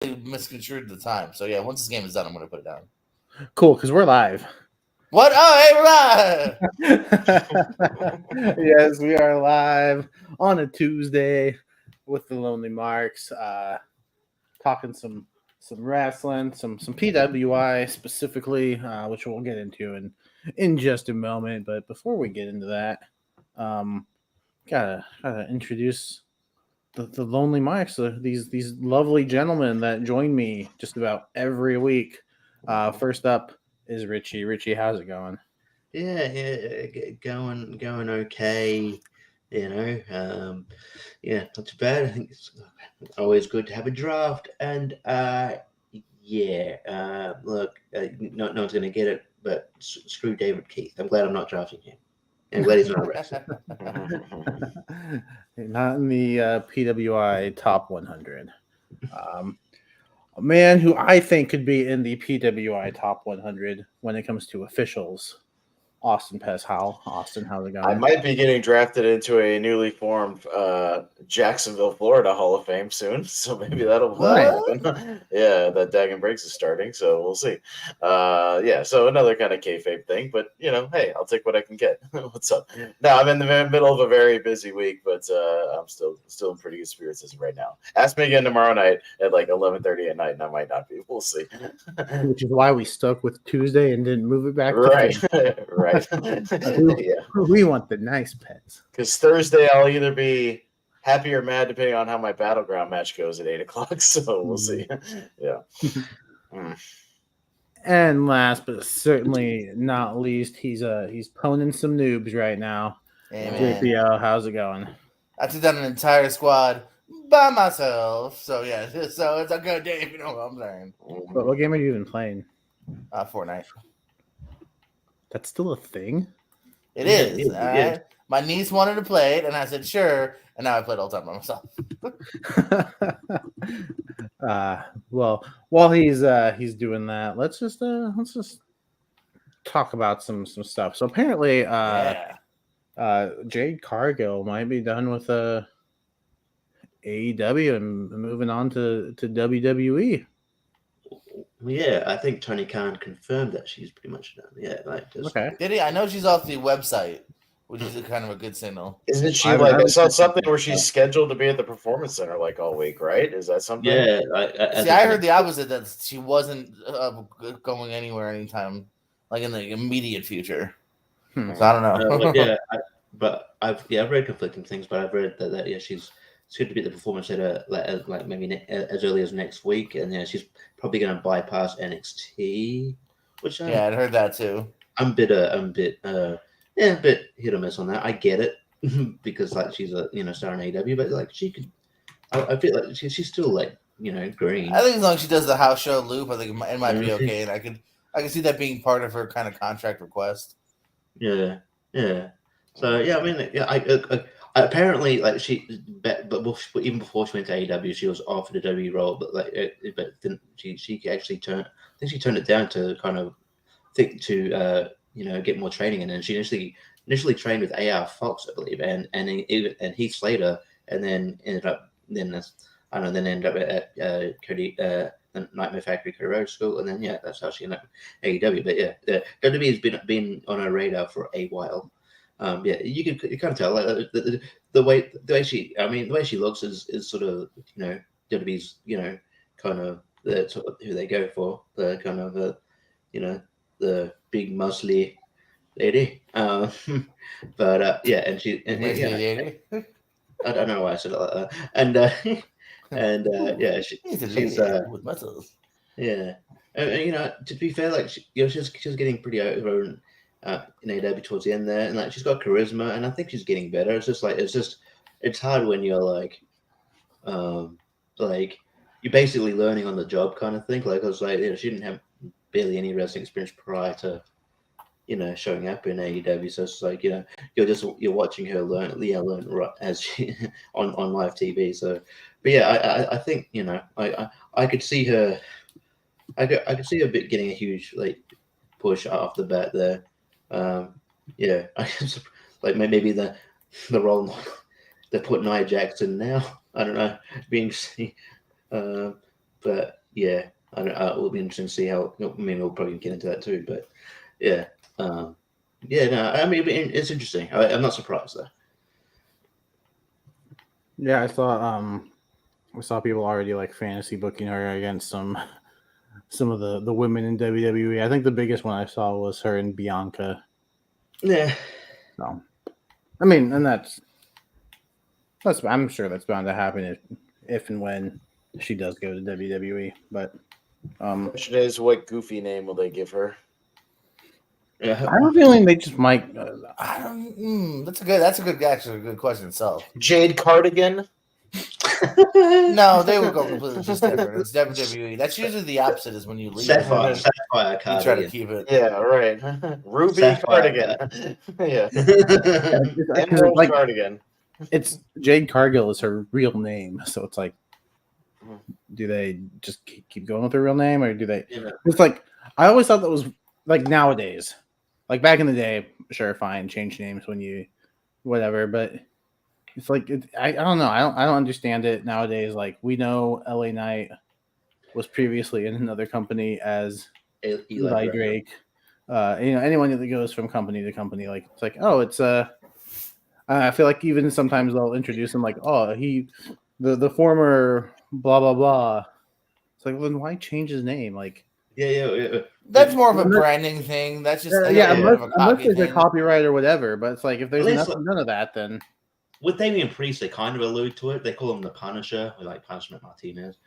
misconstrued the time. So yeah, once this game is done, I'm gonna put it down. Cool, because we're live. What? Oh, hey, we're live. Yes, we are live on a Tuesday with the Lonely Marks, talking some wrestling, some PWI specifically, which we'll get into in just a moment. But before we get into that, gotta introduce the Lonely Marks, these lovely gentlemen that join me just about every week. First up is Richie. Richie, how's it going? Yeah, going okay. Not too bad. I think it's always good to have a draft, and look, no one's going to get it, but screw David Keith. I'm glad I'm not drafting him. I'm glad he's not a wrestler. Not in the PWI top 100. A man who I think could be in the PWI top 100 when it comes to officials. Austin Peshal. Austin, how's it going? I might be getting drafted into a newly formed Jacksonville, Florida Hall of Fame soon, so maybe that'll happen. Yeah, that Dagon Breaks is starting, so we'll see. So another kind of kayfabe thing, but hey, I'll take what I can get. What's up? No, I'm in the middle of a very busy week, but I'm still in pretty good spirits as of right now. Ask me again tomorrow night at like 11:30 at night, and I might not be. We'll see. Which is why we stuck with Tuesday and didn't move it back. Right. Right. We want the nice pets. Because Thursday I'll either be happy or mad depending on how my battleground match goes at 8:00. So we'll see. Yeah. And last but certainly not least, he's poning some noobs right now. Hey, JPL, how's it going? I took down an entire squad by myself. So yeah, so it's a good day if you know what I'm saying. But what game are you even playing? Fortnite. That's still a thing? It is. Right? My niece wanted to play it, and I said sure, and now I play it all the time by myself. Well, while he's doing that, let's just talk about some stuff. So apparently, Jade Cargill might be done with AEW and moving on to WWE. Yeah, I think Tony Khan confirmed that she's pretty much done. Yeah, okay. Did he? I know she's off the website, which is kind of a good signal. Isn't she I saw something where she's scheduled to be at the Performance Center like all week, right? Is that something? Yeah. I heard the opposite, that she wasn't going anywhere anytime, like in the immediate future. So I don't know. I've read conflicting things, but I've read that she's going to be at the Performance Center like maybe as early as next week, and she's probably going to bypass NXT. Which I'd heard that too. I'm a bit hit or miss on that. I get it because like she's a star in AEW, but like she could, I feel like she's still like green. I think as long as she does the house show loop, I think it might be okay, and I can see that being part of her kind of contract request. Yeah. So yeah, I mean, I apparently like but even before she went to AEW, she was offered a WWE role, but then she actually turned it down to kind of think to get more training in, and she initially trained with AR Fox, I believe, and Heath Slater, and then ended up at Cody the Nightmare Factory Cody Rhodes School, and then that's how she ended up at AEW. But WWE has been on her radar for a while. You can tell like, the way she looks is sort of WWE's kind of the sort of who they go for, the kind of the big muscly lady. And she I don't know why I said it like that. She's with muscles. Yeah, and to be fair, like she was getting pretty over in AEW towards the end there, and like she's got charisma, and I think she's getting better. It's hard when you're like you're basically learning on the job kind of thing. Like I was like, she didn't have barely any wrestling experience prior to showing up in AEW, so it's like you're watching her learn as she on live TV. So, but yeah, I think I could see her. I could see her getting a huge like push off the bat there. I guess like maybe the role they put Nia Jackson now. I don't know, being But yeah, it'll be interesting to see how. I mean, we'll probably get into that too. But yeah, yeah. No, I mean, it's interesting. I'm not surprised though. Yeah, I saw people already like fantasy booking her against some of the women in WWE. I think the biggest one I saw was her and Bianca. Yeah. So, I mean, and that's I'm sure that's bound to happen if and when she does go to WWE. But The question is, what goofy name will they give her? I have a feeling they just might. I don't. That's a good question itself. Jade Cardigan. No, they would go completely just different. It's WWE. That's usually the opposite. Is when you leave, Sapphire you try to Cardigan. keep it. Yeah, right. Ruby Sapphire. Cardigan. Yeah. It's Emerald like, Cardigan. it's Jade Cargill is her real name, so it's like, do they just keep going with her real name, or do they? Yeah. It's like I always thought that was like nowadays, like back in the day, sure, fine, change names when you, whatever, but it's like I don't know, I don't understand it nowadays. Like we know LA Knight was previously in another company as Eli Drake. Anyone that goes from company to company, like it's like, oh, it's I feel like even sometimes they'll introduce him like, oh, the former blah blah blah. It's like, well, then why change his name? Like, yeah. That's more of a branding thing. That's just unless there's a copyright or whatever. But it's like if there's none of that, then with Damian Priest, they kind of allude to it. They call him the Punisher, or like Punishment Martinez.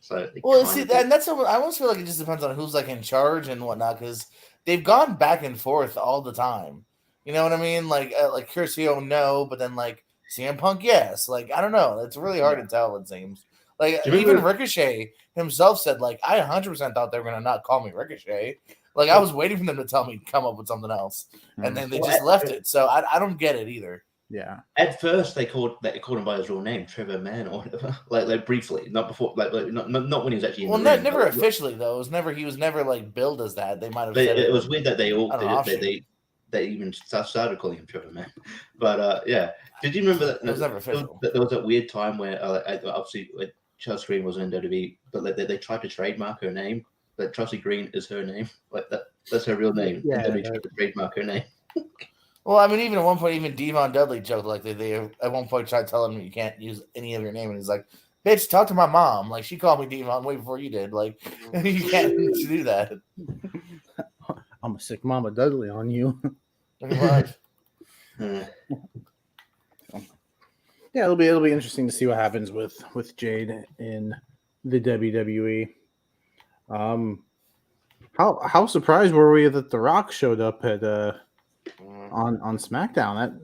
So that's I almost feel like it just depends on who's like in charge and whatnot, because they've gone back and forth all the time. You know what I mean? Like Curcio, no, but then like CM Punk, yes. Like I don't know. It's really hard to tell. It seems like even Ricochet himself said like I 100% thought they were gonna not call me Ricochet. Like I was waiting for them to tell me come up with something else, and then they just left it. So I don't get it either. Yeah. At first, they called him by his real name, Trevor Mann, or whatever. Like briefly, not before, not when he was actually. Never officially though. He was never like billed as that. They might have. It was weird that they even started calling him Trevor Mann. But yeah, did you remember that? It was never official. There was that weird time where obviously Chelsea Green was in WWE, but they tried to trademark her name. But Chelsea Green is her name. Like that's her real name. Yeah. And they tried to trademark her name. Well, I mean, even at one point, even Devon Dudley joked like they at one point tried telling him you can't use any of your name, and he's like, "Bitch, talk to my mom. Like she called me Devon way before you did. Like you can't do that." I'm a sick Mama Dudley on you. Pretty much. Yeah, it'll be interesting to see what happens with Jade in the WWE. How surprised were we that The Rock showed up at on SmackDown?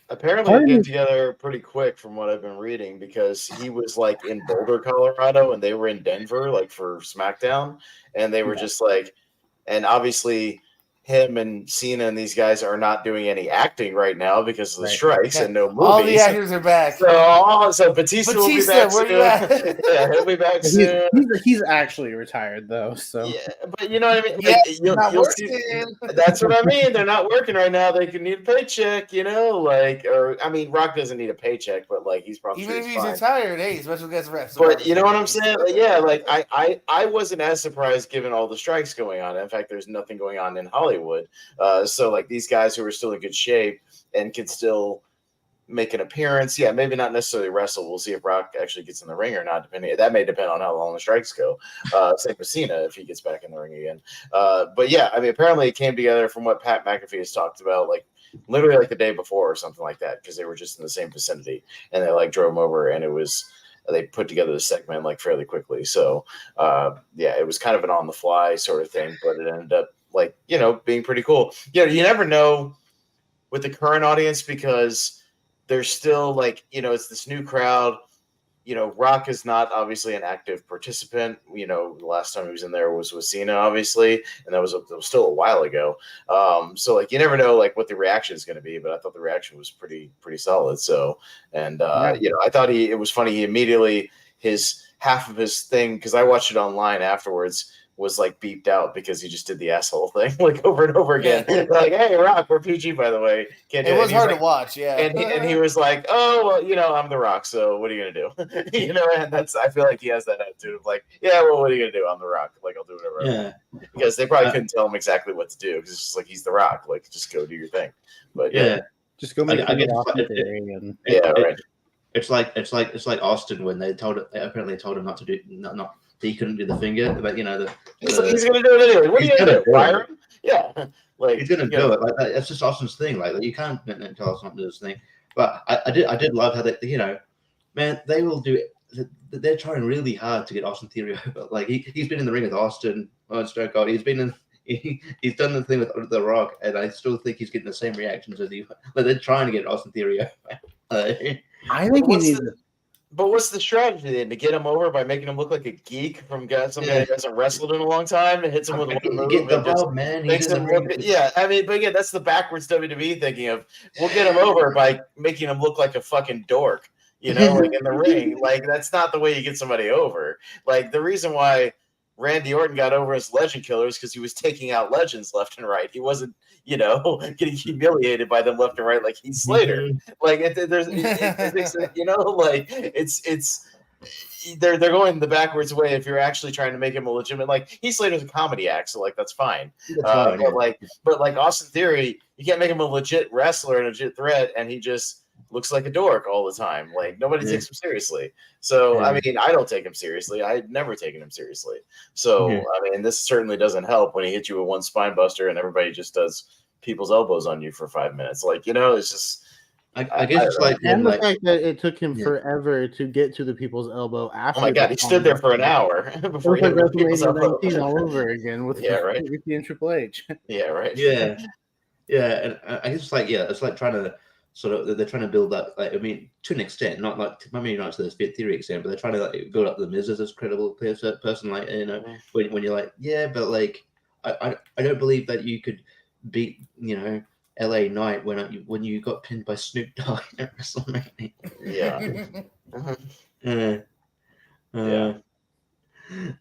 Apparently they get together pretty quick from what I've been reading, because he was like in Boulder, Colorado, and they were in Denver like for SmackDown, and they were just like, and obviously him and Cena and these guys are not doing any acting right now because of the strikes and no movies. All the actors are back. So Batista will be back soon. Yeah, he'll be back soon. He's actually retired though. So yeah, but you know what I mean. Yes, you'll see, that's what I mean. They're not working right now. They can need a paycheck, or I mean, Rock doesn't need a paycheck, but like he's probably even if he's retired. Hey, special guest ref. But you know what I'm saying? Like, yeah, like I wasn't as surprised given all the strikes going on. In fact, there's nothing going on in Hollywood. So like these guys who are still in good shape and can still make an appearance, maybe not necessarily wrestle. We'll see if Rock actually gets in the ring or not. That may depend on how long the strikes go. Same with Cena if he gets back in the ring again. But yeah, I mean, apparently it came together from what Pat McAfee has talked about, like literally like the day before or something like that, because they were just in the same vicinity and they like drove him over, and they put together the segment like fairly quickly. So it was kind of an on the fly sort of thing, but it ended up like, being pretty cool. You never know with the current audience, because there's still like, it's this new crowd. Rock is not obviously an active participant. The last time he was in there was with Cena, obviously, and that was still a while ago. So like, you never know like what the reaction is going to be, but I thought the reaction was pretty solid. So, and I thought it was funny. He immediately, half of his thing, because I watched it online afterwards, was like beeped out because he just did the asshole thing like over and over again. Like, hey, Rock, we're PG, by the way. Can't do It was hard like, to watch, yeah. And he was like, oh, well, you know, I'm The Rock, so what are you gonna do? You know, and that's I feel like he has that attitude of like, yeah, well, what are you gonna do? I'm The Rock, like I'll do whatever. I want. Because they probably couldn't tell him exactly what to do because it's just like he's The Rock, like just go do your thing. But yeah, just go make I get right. It's like Austin when they apparently told him not to do not he couldn't do the finger, but you know he's gonna do it anyway. What are you gonna do? Fire him? Yeah, like he's gonna do it. Like that's just Austin's thing. Like you can't tell us not to do this thing. But I did love how they, you know, man, they will do it. They're trying really hard to get Austin Theory over. Like he's been in the ring with Austin, Stone Cold. He's been in. He's done the thing with The Rock, and I still think he's getting the same reactions as he. But they're trying to get Austin Theory over. I think he needs. But what's the strategy then? To get him over by making him look like a geek from some guy who hasn't wrestled in a long time and hits him with one move? Get the ball, man. Makes him look, yeah, I mean, but again, that's the backwards WWE thinking of. We'll get him over by making him look like a fucking dork, you know, like in the ring. Like that's not the way you get somebody over. Like the reason why Randy Orton got over as Legend Killer is because he was taking out legends left and right. He wasn't, you know, getting humiliated by them left and right like Heath Slater. Like you know, like it's they're going the backwards way if you're actually trying to make him a legitimate. Like Heath Slater's a comedy act, so like that's fine. But like Austin Theory, you can't make him a legit wrestler and a legit threat, and he just looks like a dork all the time. Like nobody takes him seriously. So I mean, I don't take him seriously. I've never taken him seriously. So I mean, this certainly doesn't help when he hits you with one spine buster and everybody just does people's elbows on you for 5 minutes. Like, you know, it's just I guess it's like and the fact that it took him forever to get to the people's elbow after. Oh my god, he stood there for an hour before he hit WrestleMania 19 all over again with Ricky and Triple H. Yeah, right. Yeah, and I guess it's like it's like trying to sort of they're trying to build up. Like, I mean, to an extent, not like maybe not to the Theory extent, but they're trying to like build up the Miz as a credible person. Like, you know, when you're like, yeah, but like I don't believe that you could beat, you know, LA Knight when you got pinned by Snoop Dogg at WrestleMania.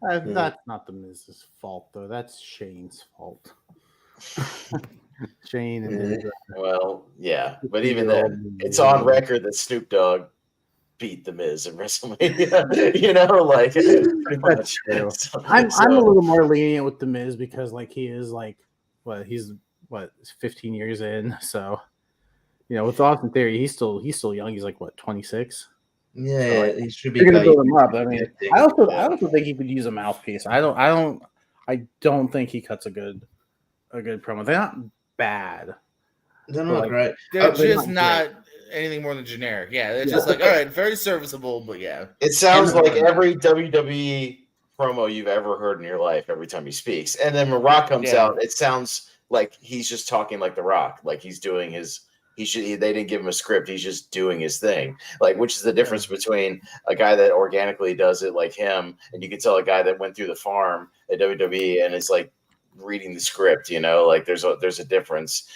That's not the Miz's fault though. That's Shane's fault. Shane and well, yeah, but even then, it's on record that Snoop Dogg beat the Miz in WrestleMania. You know, like that's true. I'm a little more lenient with the Miz because like he is like he's 15 years in, so you know, with Austin Theory, he's still young. He's like 26. Yeah, so, like, he should be. You're gonna build him up. I mean, I also think he could use a mouthpiece. I don't think he cuts a good promo. They're not bad. They're not great. They're just not anything more than generic. Yeah, they're just like, all right, very serviceable, but yeah. It sounds like every WWE promo you've ever heard in your life every time he speaks. And then when Rock comes out, it sounds like he's just talking like The Rock, like he's doing they didn't give him a script. He's just doing his thing. Like, which is the difference between a guy that organically does it like him, and you can tell a guy that went through the farm at WWE and is like reading the script, you know, like there's a difference,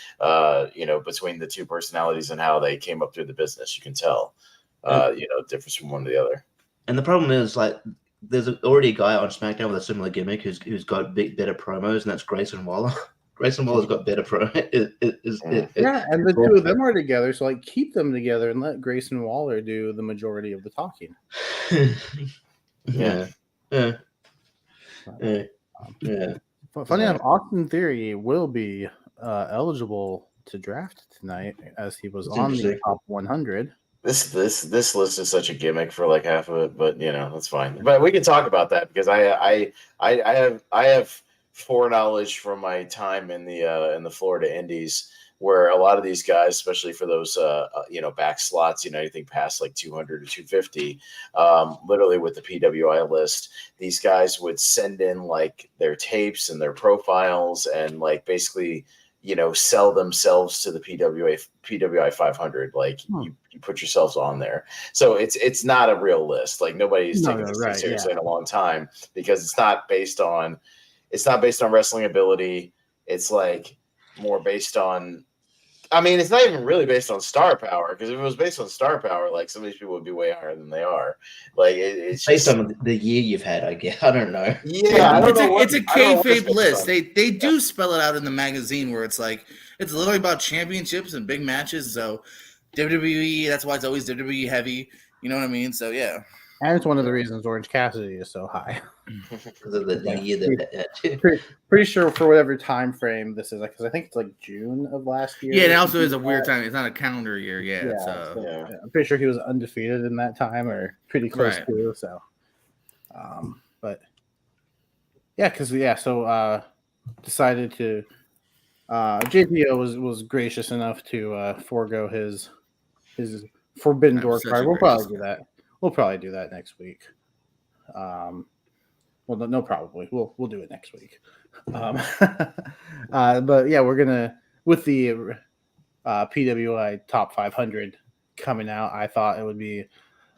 you know, between the two personalities and how they came up through the business. You can tell, you know, difference from one to the other. And the problem is like, there's already a guy on SmackDown with a similar gimmick who's got better promos, and that's Grayson Waller. Grayson Waller's got better promos. And the two of them are together, so like keep them together and let Grayson Waller do the majority of the talking. Yeah. Funny enough, Austin Theory will be eligible to draft tonight as he was on the top 100. This list is such a gimmick for like half of it, but you know that's fine. But we can talk about that because I have foreknowledge from my time in the Florida Indies, where a lot of these guys, especially for those you know, back slots, you know, anything past like 200 or 250, literally with the PWI list, these guys would send in like their tapes and their profiles and like basically, you know, sell themselves to the PWI 500. Like you put yourselves on there. So it's not a real list. Like nobody's taken this thing seriously in a long time because it's not based on wrestling ability. It's like more based on I mean, it's not even really based on star power, because if it was based on star power, like some of these people would be way higher than they are. Like it's Based just, on the year you've had, I guess. I don't know. yeah, I don't it's know what it's a I don't know what it's kayfabe based list. on. They do spell it out in the magazine where it's like it's literally about championships and big matches. So WWE, that's why it's always WWE heavy. You know what I mean? So yeah. And it's one of the reasons Orange Cassidy is so high. Because of the year that Pretty sure for whatever time frame this is, because I think it's like June of last year. Yeah, it also is a weird time. It's not a calendar year. Yeah, Yeah, it's, so, Yeah. I'm pretty sure he was undefeated in that time, or pretty close Right. to. So, but yeah, so decided to. JPO was gracious enough to forego his Forbidden I'm Door such card. a We'll probably gracious do that. We'll probably do that next week. Well, no, probably we'll do it next week. But yeah, we're gonna with the PWI top 500 coming out. I thought it would be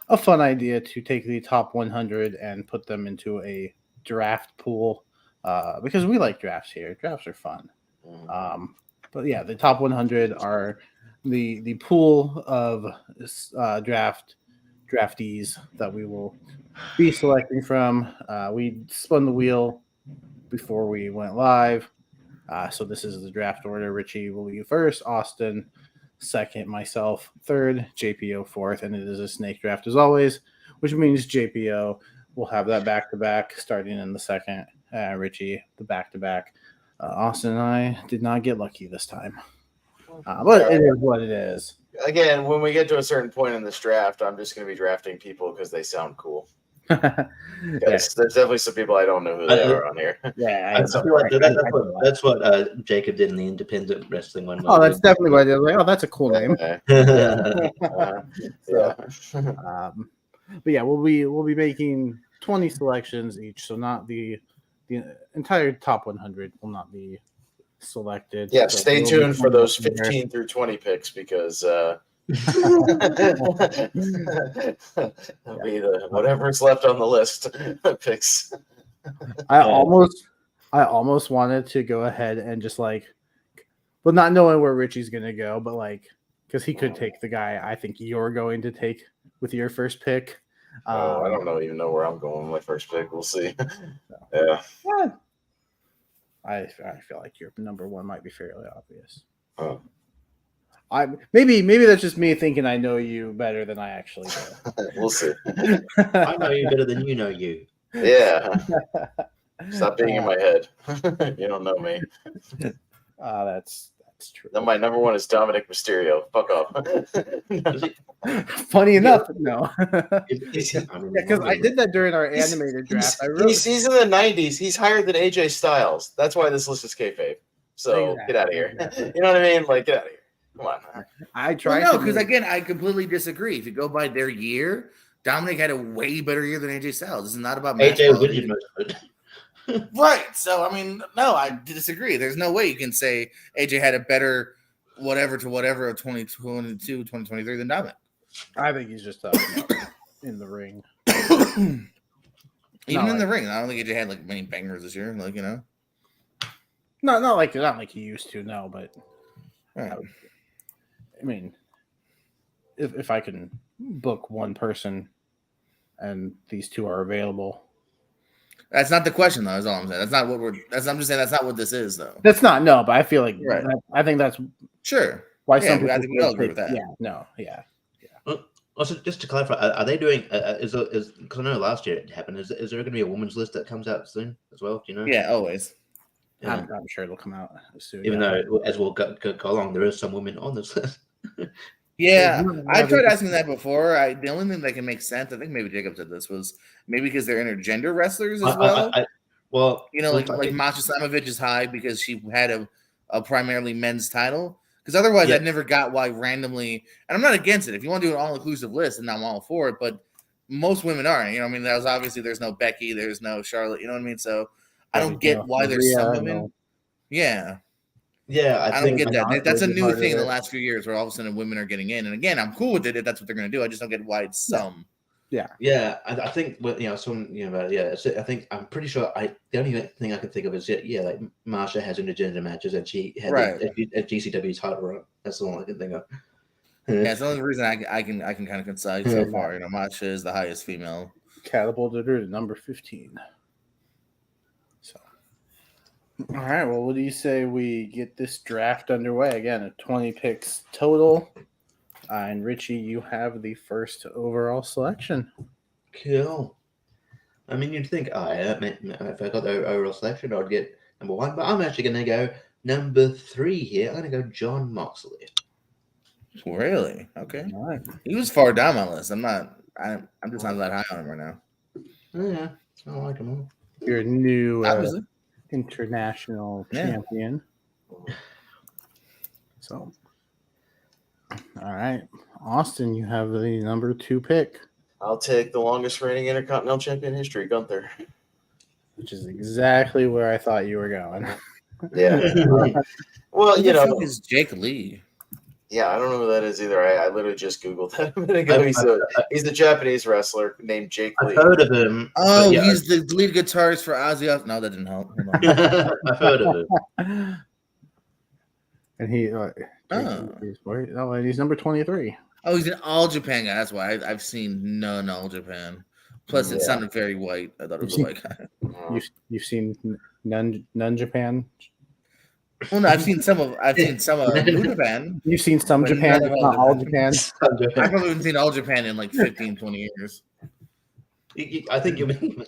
a fun idea to take the top 100 and put them into a draft pool because we like drafts here. Drafts are fun. But yeah, the top 100 are the pool of draftees that we will be selecting from. We spun the wheel before we went live. So this is the draft order. Richie will be first, Austin second, myself third, JPO fourth, and it is a snake draft as always, which means JPO will have that back-to-back starting in the second. Richie, the back-to-back. Austin and I did not get lucky this time. But it is what it is. Again, when we get to a certain point in this draft, I'm just going to be drafting people because they sound cool. Yeah. There's definitely some people I don't know who they are on here. Yeah, I feel like that's what Jacob did in the independent wrestling one. Oh, that's definitely what I did. Like, oh, that's a cool name. Yeah. But yeah, we'll be making 20 selections each, so not the entire top 100 will not be selected. Yeah, so stay we'll tuned be for those there. 15 through 20 picks because it'll be the whatever's left on the list picks. I almost wanted to go ahead and just but not knowing where Richie's gonna go, but because he could take the guy I think you're going to take with your first pick. I don't even know where I'm going with my first pick. We'll see. Yeah. I feel like your number one might be fairly obvious. Oh. Maybe that's just me thinking I know you better than I actually do. We'll see. I know you better than you know you. Yeah. Stop being in my head. You don't know me. That's true. Then my number one is Dominic Mysterio. Fuck off. Funny enough, no. Because I did that during our animated draft. He's in the 90s. He's higher than AJ Styles. That's why this list is kayfabe. So Exactly. get out of here. Exactly. You know what I mean? Like, get out of here. Come on. I tried. Well, no, because again, I completely disagree. If you go by their year, Dominic had a way better year than AJ Styles. This is not about match AJ quality. Williams most of it. Right. So, I mean, no, I disagree. There's no way you can say AJ had a better whatever of 2022, 2023 than Dominic. I think he's just in the ring. Even Not in the ring. I don't think AJ had many bangers this year. not like he used to. No, but Right. I mean, if I can book one person and these two are available. That's not the question, though. That's all I'm saying. That's not what I'm just saying. That's not what this is, though. That's not but I feel like Right. I think that's Sure. why Yeah, some people I think we all agree with that. Yeah, no, yeah. Also, just to clarify, are they doing? Because I know last year it happened. Is there going to be a women's list that comes out soon as well? Do you know? Yeah, always. Yeah. I'm sure it'll come out soon. Even though, as we'll go along, there is some women on this list. Yeah, I tried asking that before. The only thing that can make sense, I think maybe Jacob said this, was maybe because they're intergender wrestlers as well. Well, like Masha Slamovich is high because she had a primarily men's title. Because otherwise, I never got why randomly. And I'm not against it. If you want to do an all-inclusive list, and I'm all for it. But most women aren't. You know what I mean? That was obviously there's no Becky, there's no Charlotte. You know what I mean? So I don't get why there's some women. Yeah. Yeah, I don't get that. That's a new thing in the last few years where all of a sudden women are getting in. And again, I'm cool with it if that's what they're going to do. I just don't get why it's some. Yeah. I think I think I'm pretty sure. The only thing I can think of is like Marsha has intergender matches and she had a GCW title run That's the one I can think of. Yeah, it's the only reason I can kind of concede so far. You know, Masha is the highest female. Catapulted her to number 15. So, all right. Well, what do you say we get this draft underway? Again, a 20 picks total. And Richie, you have the first overall selection. Cool. I mean, you'd think, if I got the overall selection, I'd get number 1, but I'm actually going to go number 3 here. I'm going to go John Moxley. Really? Okay. All right. He was far down my list. I'm just not that high on him right now. Oh, yeah, I like him all. Your new Obviously. international champion. So, all right. Austin, you have the number 2 pick. I'll take the longest reigning Intercontinental Champion in history, Gunther. Which is exactly where I thought you were going. Yeah. Well, Who you the know, fuck is Jake Lee? yeah, I don't know who that is either. I literally just Googled that a minute ago. He's a Japanese wrestler named Jake Lee. I've heard of him. Oh, yeah, he's the lead guitarist for Ozzy. No, that didn't help. Hold on. I've heard of him. And he, he's number 23. Oh, he's an All Japan guy. That's why I've seen none All Japan. Plus, it sounded very white. I thought it was a white guy. You've seen none Japan. Well, no, I've seen some of New Japan. You've seen some But Japan, none but of not all all Japan. I probably haven't seen All Japan in like 15, 20 years. I think you mean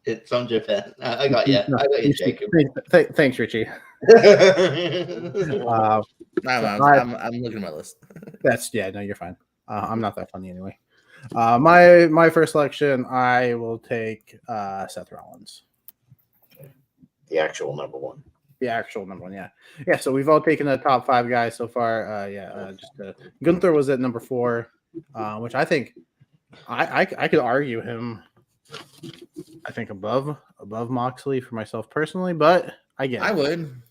it's from Japan. I got you. I got you, Jacob. Thanks, Richie. I'm looking at my list. No, you're fine. I'm not that funny anyway. My first selection, I will take Seth Rollins. The actual number 1. The actual number 1, yeah. So we've all taken the top 5 guys so far. Gunther was at number 4, which I think I could argue him. I think above Moxley for myself personally, but I would.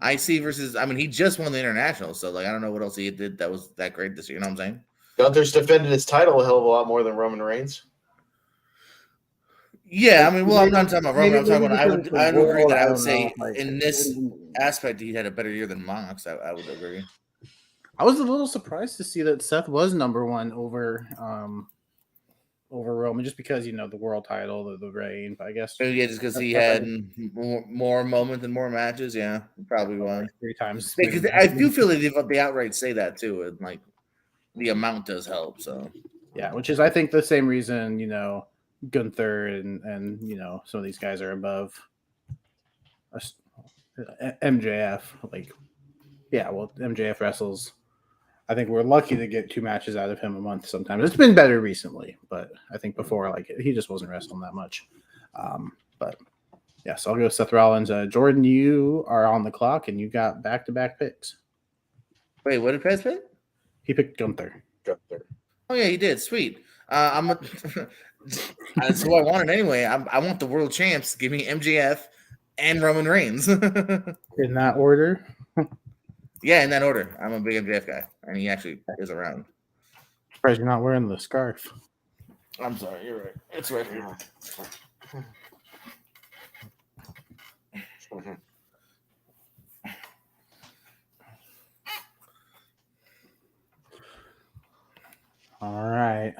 IC versus. I mean, he just won the international, so like I don't know what else he did that was that great this year. You know what I'm saying? Gunther's defended his title a hell of a lot more than Roman Reigns. Yeah, I mean, well, I'm not talking about Roman. I'm talking about. I would agree that I would say like, in this aspect he had a better year than Mox. I would agree. I was a little surprised to see that Seth was number 1 over Roman, just because the world title, the reign. I guess. Yeah, just because he had more moments and more matches. Yeah, probably why. 3 times. Because I do feel that they outright say that too, and like the amount does help. So yeah, which is I think the same reason Gunther and some of these guys are above MJF. Like, yeah, well, MJF wrestles. I think we're lucky to get 2 matches out of him a month sometimes. It's been better recently, but I think before, like, he just wasn't wrestling that much. But yeah, so I'll go Seth Rollins. Jordan, you are on the clock, and you got back-to-back picks. wait, what did Pez pick? He picked Gunther. Oh yeah, he did. Sweet. That's who I wanted anyway. I want the world champs. Give me MJF and Roman Reigns. In that order. Yeah, in that order. I'm a big MJF guy, and he actually is around. Surprised you're not wearing the scarf. I'm sorry, you're right. It's right here. All right.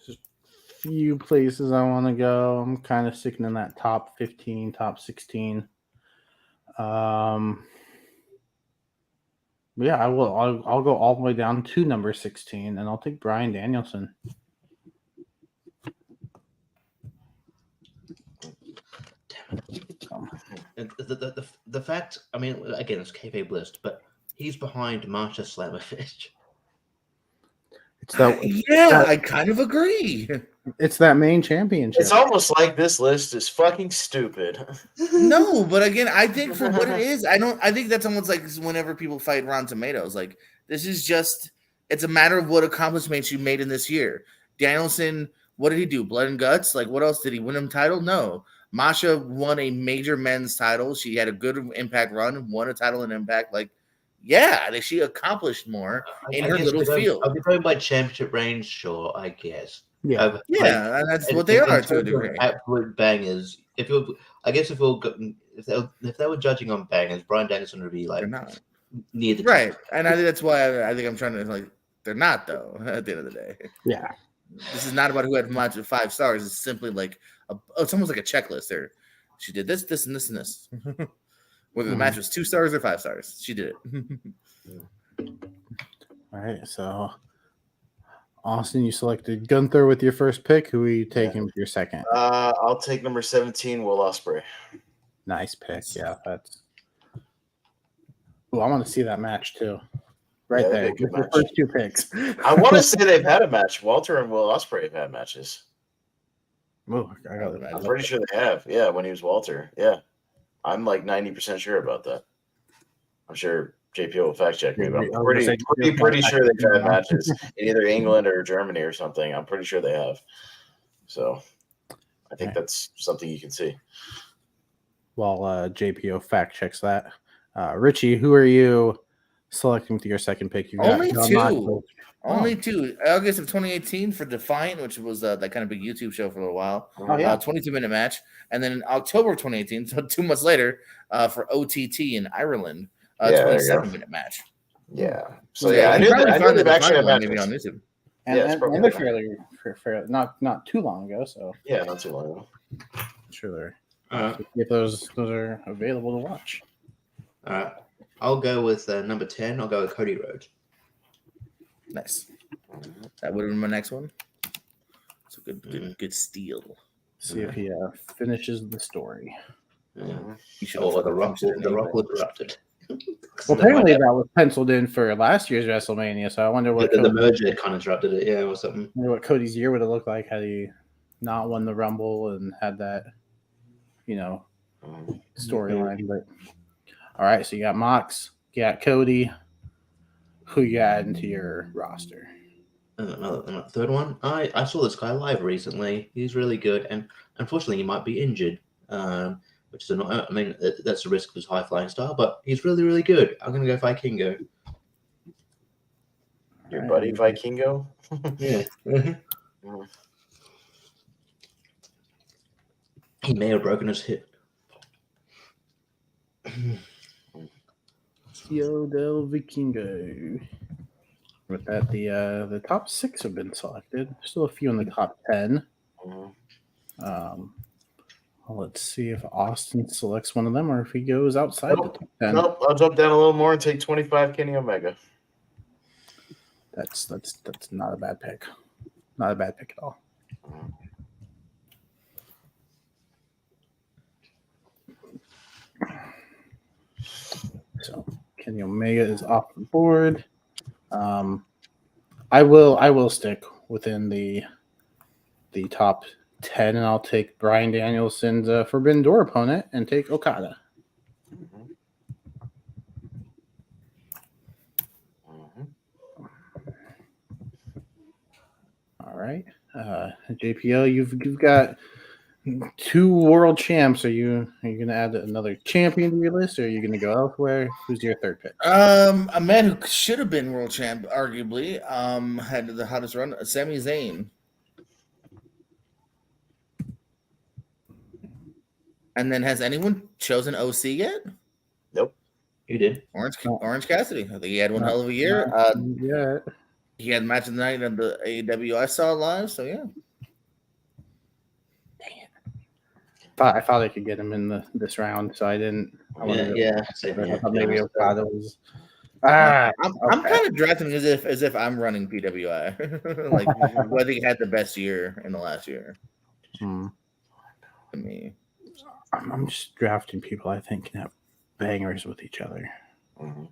Just a few places I want to go. I'm kind of sticking in that top 15, top 16. Yeah, I will. I'll go all the way down to number 16, and I'll take Bryan Danielson. The fact, I mean, again, it's kayfabe list, but he's behind Marsha Slamovich. It's that. I kind of agree. It's that main championship. It's almost like this list is fucking stupid. No, but again, I think for what it is, I think that's almost like whenever people fight Rotten Tomatoes. Like, this is just, it's a matter of what accomplishments you made in this year. Danielson, what did he do? Blood and guts? Like, what else did he win him title? No. Masha won a major men's title. She had a good Impact run, won a title in Impact. Like, yeah, she accomplished more in her little field. I'll be going by championship reigns, sure, I guess. Yeah. Yeah, and that's what they are to a terms of degree. absolute bangers. If they were judging on bangers, Brian Danielson would be like They're not. near the Right. top. And I think that's why I think I'm trying to like they're not though, at the end of the day. Yeah. This is not about who had much of 5 stars. It's simply like it's almost like a checklist there. She did this, this, and this, and this. Whether the match was 2 stars or 5 stars. She did it. All right. So Austin, you selected Gunther with your first pick. Who are you taking with your second? I'll take number 17, Will Ospreay. Nice pick. Yeah, that's. Oh, I want to see that match too. Right there, that'd be a good your match. first 2 picks. I want to say they've had a match. Walter and Will Ospreay have had matches. Oh, I got it. I'm pretty sure they have. Yeah, when he was Walter. Yeah, I'm like 90% sure about that. I'm sure JP will fact check me, but I'm pretty sure they've had matches in either England or Germany or something. I'm pretty sure they have. So I think that's something you can see. While JPO fact checks that, Richie, who are you selecting with your second pick? You got Only John 2. Moxley. Only 2. August of 2018 for Defiant, which was that kind of big YouTube show for a little while. Oh, yeah. 22-minute match. And then in October of 2018, so 2 months later, for OTT in Ireland, 27-minute match. Yeah. So I knew they've actually had maybe on matches. YouTube. And they're fairly not too long ago. So yeah, not too long ago. Sure, if those are available to watch. I'll go with number 10. I'll go with Cody Rhodes. Nice. That would have been my next one. It's a good steal. See if he finishes the story. Yeah. The Rock was corrupted. Well, apparently that was penciled in for last year's WrestleMania, so I wonder what the merger kind of interrupted it, or something. I wonder what Cody's year would have looked like had he not won the Rumble and had that, storyline. But all right, so you got Mox, you got Cody. Who you got into your roster? Another third one. I saw this guy live recently. He's really good, and unfortunately, he might be injured. Which is annoying. I mean, that's the risk of his high flying style, but he's really, really good. I'm gonna go Vikingo. Your buddy Vikingo? Yeah. He may have broken his hip. Tio del Vikingo. With that, the top 6 have been selected. Still a few in the top 10. Let's see if Austin selects one of them or if he goes outside the top 10. Nope, I'll jump down a little more and take 25 Kenny Omega. That's not a bad pick. Not a bad pick at all. So Kenny Omega is off the board. I will stick within the top 10, and I'll take Bryan Danielson's Forbidden Door opponent and take Okada. All right, JPL, you've got 2 world champs. Are you going to add another champion to your list, or are you going to go elsewhere? Who's your third pick? A man who should have been world champ, arguably, had the hottest run, Sami Zayn. And then, has anyone chosen OC yet? Nope. You did. Orange Cassidy. I think he had one hell of a year. Yeah. He had match of the night on the AEW. I saw it live, so yeah. I thought I could get him in this round, so I didn't. I thought maybe Okada was. I'm kind of drafting as if I'm running PWI, like whether he had the best year in the last year. To me, I'm just drafting people I think can have bangers with each other. I'm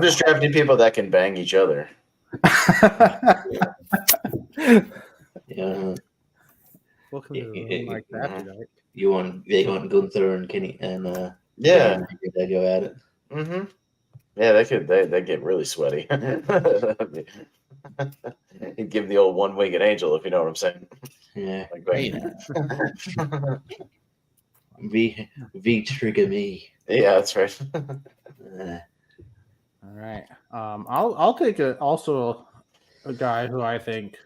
just drafting people that can bang each other. Yeah. Welcome to the room like that. You want Gunther and Kenny and yeah, they go at it. Yeah, they get really sweaty. He'd give the old one-winged angel, if you know what I'm saying. Yeah. Hey, V trigger me. Yeah, that's right. All right. I'll take also a guy who I think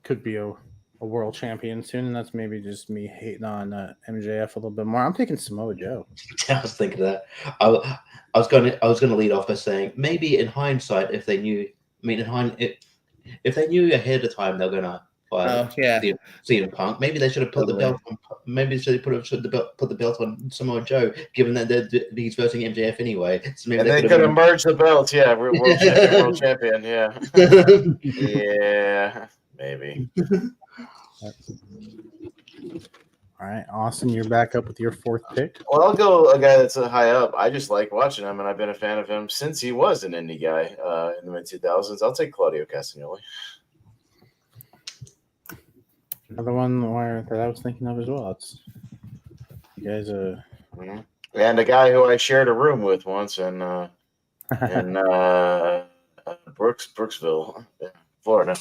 could be a world champion soon, and that's maybe just me hating on MJF a little bit more. I'm taking Samoa Joe. I was thinking that. I was going to lead off by saying maybe in hindsight, if they knew, if they knew ahead of time they're going to fight CM Punk, maybe they should have put the belt on. Maybe they should have put the belt on Samoa Joe, given that he's versing MJF anyway. So maybe they could have merged the belts. Yeah, world champion. Yeah, yeah, maybe. All right, Austin, you're back up with your fourth pick. Well, I'll go a guy that's high up. I just like watching him, and I've been a fan of him since he was an indie guy in the mid-2000s. I'll take Claudio Castagnoli. Another one that I was thinking of as well. It's you guys and a guy who I shared a room with once in Brooksville, Florida.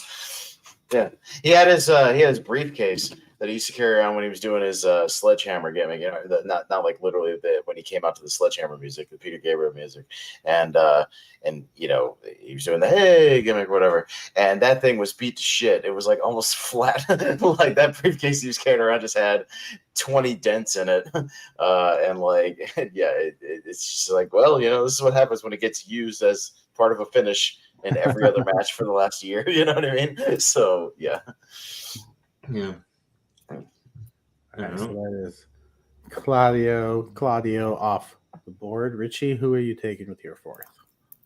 Yeah, he had his briefcase that he used to carry around when he was doing his Sledgehammer gimmick. You know, not like literally when he came out to the Sledgehammer music, the Peter Gabriel music, and you know he was doing the hey gimmick, whatever. And that thing was beat to shit. It was like almost flat. Like that briefcase he was carrying around just had 20 dents in it, and like yeah, it's just like, well, you know, this is what happens when it gets used as part of a finish in every other match for the last year. You know what I mean? So yeah. All right, so that is Claudio off the board. Richie, who are you taking with your fourth?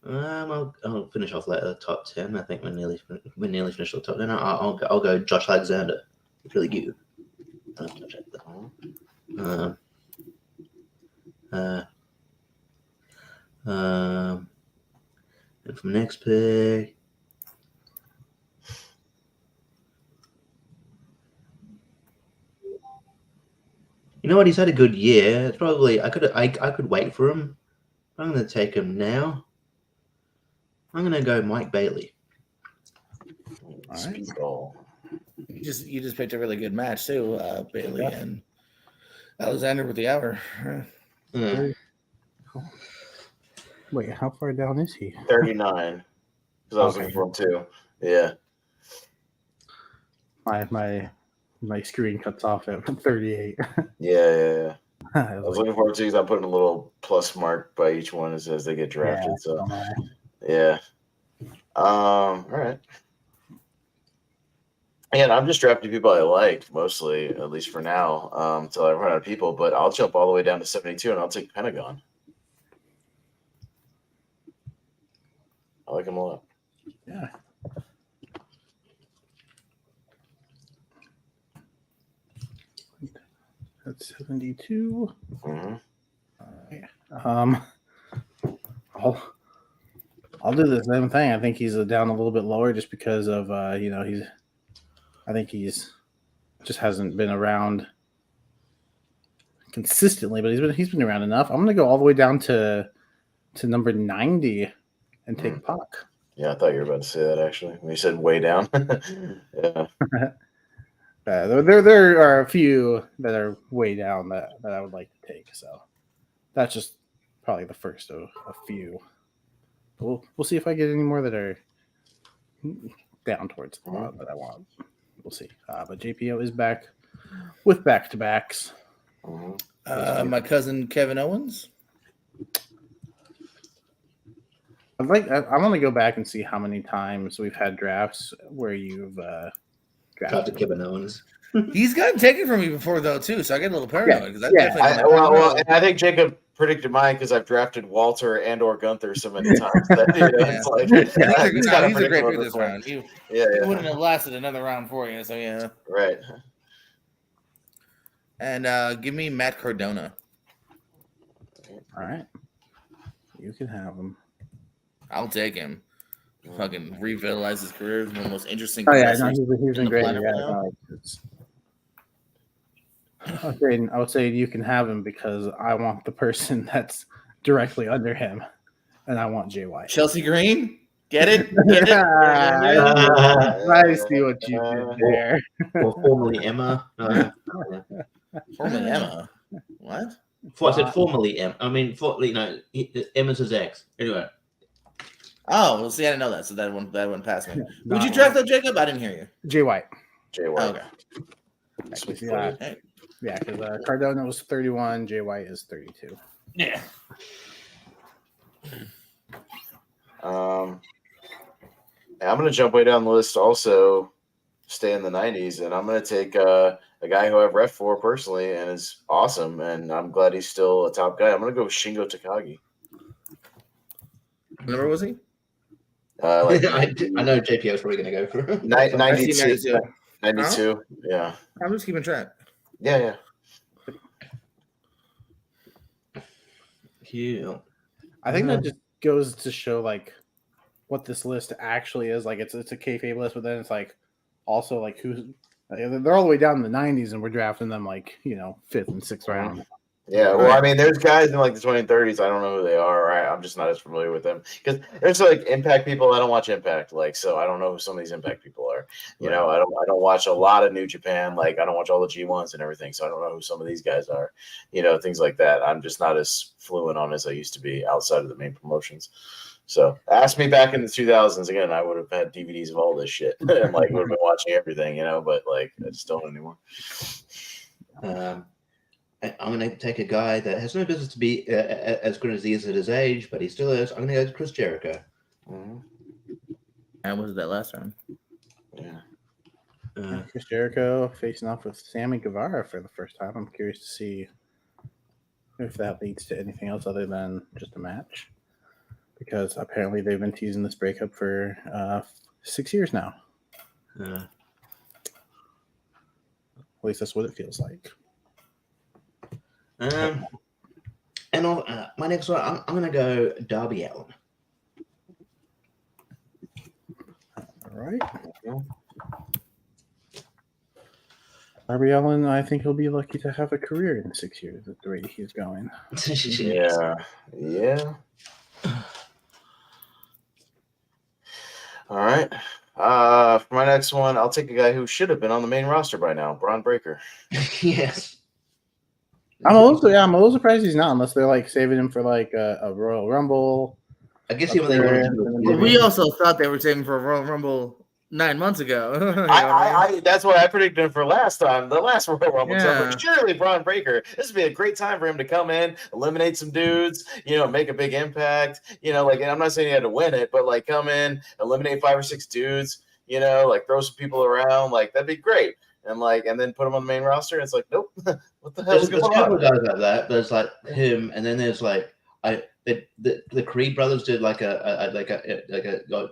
I'll finish off like the top 10. I think we're nearly finished the top 10. I'll go Josh Alexander. It's really good. And from next pick, you know what? He's had a good year. It's probably I could wait for him. I'm going to take him now. I'm going to go Mike Bailey. All right. You just picked a really good match too, Bailey and Alexander with the hour. Wait, how far down is he? 39. Because I was looking for him too. Yeah. My screen cuts off at 38. Yeah. I was looking forward to because I'm putting a little plus mark by each one as they get drafted. Yeah, all right. And I'm just drafting people I liked mostly, at least for now, until I run out of people. But I'll jump all the way down to 72, and I'll take Pentagon. I like him a lot. Yeah. That's 72. Mm-hmm. I'll do the same thing. I think he's down a little bit lower just because of I think he's just hasn't been around consistently, but he's been around enough. I'm gonna go all the way down to number 90 and take Pac. Yeah, I thought you were about to say that actually. When you said way down. Yeah. There are a few that are way down that I would like to take. So that's just probably the first of a few. We'll see if I get any more that are down towards the bottom that I want. We'll see. But JPO is back with back-to-backs. My cousin Kevin Owens. I want to go back and see how many times we've had drafts where you've drafted Kevin Owens. He's gotten taken from me before though too, so I get a little paranoid because I think Jacob predicted mine because I've drafted Walter and or Gunther so many times. That, it's like, he's a great pick this round. He wouldn't have lasted another round for you, so yeah. Right. And give me Matt Cardona. All right, you can have him. I'll take him. Fucking revitalize his career. One of the most interesting. He's been great. I would say you can have him because I want the person that's directly under him, and I want JY. Chelsea Green, get it? Get it? I see what you did there. Or formerly Emma. Formerly Emma. What? I said formerly Emma. I mean, Emma's his ex. Anyway. Oh, well, see, I didn't know that, so that one passed me. Who'd you draft though, Jacob? I didn't hear you. Jay White. Jay White. Okay. Sweet Yeah. 40. Yeah, because Cardona was 31, Jay White is 32. Yeah. I'm going to jump way down the list also, stay in the 90s, and I'm going to take a guy who I've ref for personally and is awesome, and I'm glad he's still a top guy. I'm going to go with Shingo Takagi. What number was he? Like I know JPO's probably going to go for him. 92. 92. Huh? Yeah. I'm just keeping track. Yeah. Yeah. I think that just goes to show like what this list actually is. Like it's a kayfabe list, but then it's like also like who's they're all the way down in the 90s, and we're drafting them like 5th and 6th round. Yeah, well, I mean, there's guys in like the 20s and 30s. I don't know who they are. I'm just not as familiar with them because there's like Impact people. I don't watch Impact, so I don't know who some of these Impact people are. You know, I don't watch a lot of New Japan. Like I don't watch all the G1s and everything, so I don't know who some of these guys are. Things like that. I'm just not as fluent on as I used to be outside of the main promotions. So ask me back in the 2000s again, I would have had DVDs of all this shit and like would have been watching everything, but like I just don't anymore. I'm going to take a guy that has no business to be as good as he is at his age, but he still is. I'm going to go to Chris Jericho. Mm-hmm. And what was that last round? Yeah. Chris Jericho facing off with Sammy Guevara for the first time. I'm curious to see if that leads to anything else other than just a match, because apparently they've been teasing this breakup for 6 years now. At least that's what it feels like. And my next one, I'm going to go Darby Allin. All right. Darby Allin, I think he'll be lucky to have a career in 6 years at the rate he's going. Yeah. All right. For my next one, I'll take a guy who should have been on the main roster by now, Braun Breaker. Yes. I'm a little surprised he's not, unless they're like saving him for like a Royal Rumble. I guess even they wanted to. Well, we also thought they were saving for a Royal Rumble 9 months ago. That's what I predicted him for the last Royal Rumble. Yeah. So I'm like, surely Braun Breaker, this would be a great time for him to come in, eliminate some dudes, make a big impact. And I'm not saying he had to win it, but like come in, eliminate 5 or 6 dudes, like throw some people around, like that'd be great. And then put him on the main roster. And it's like, nope, what the hell is going on? There's a couple of guys like that. There's like him, and then there's like the Creed brothers did like a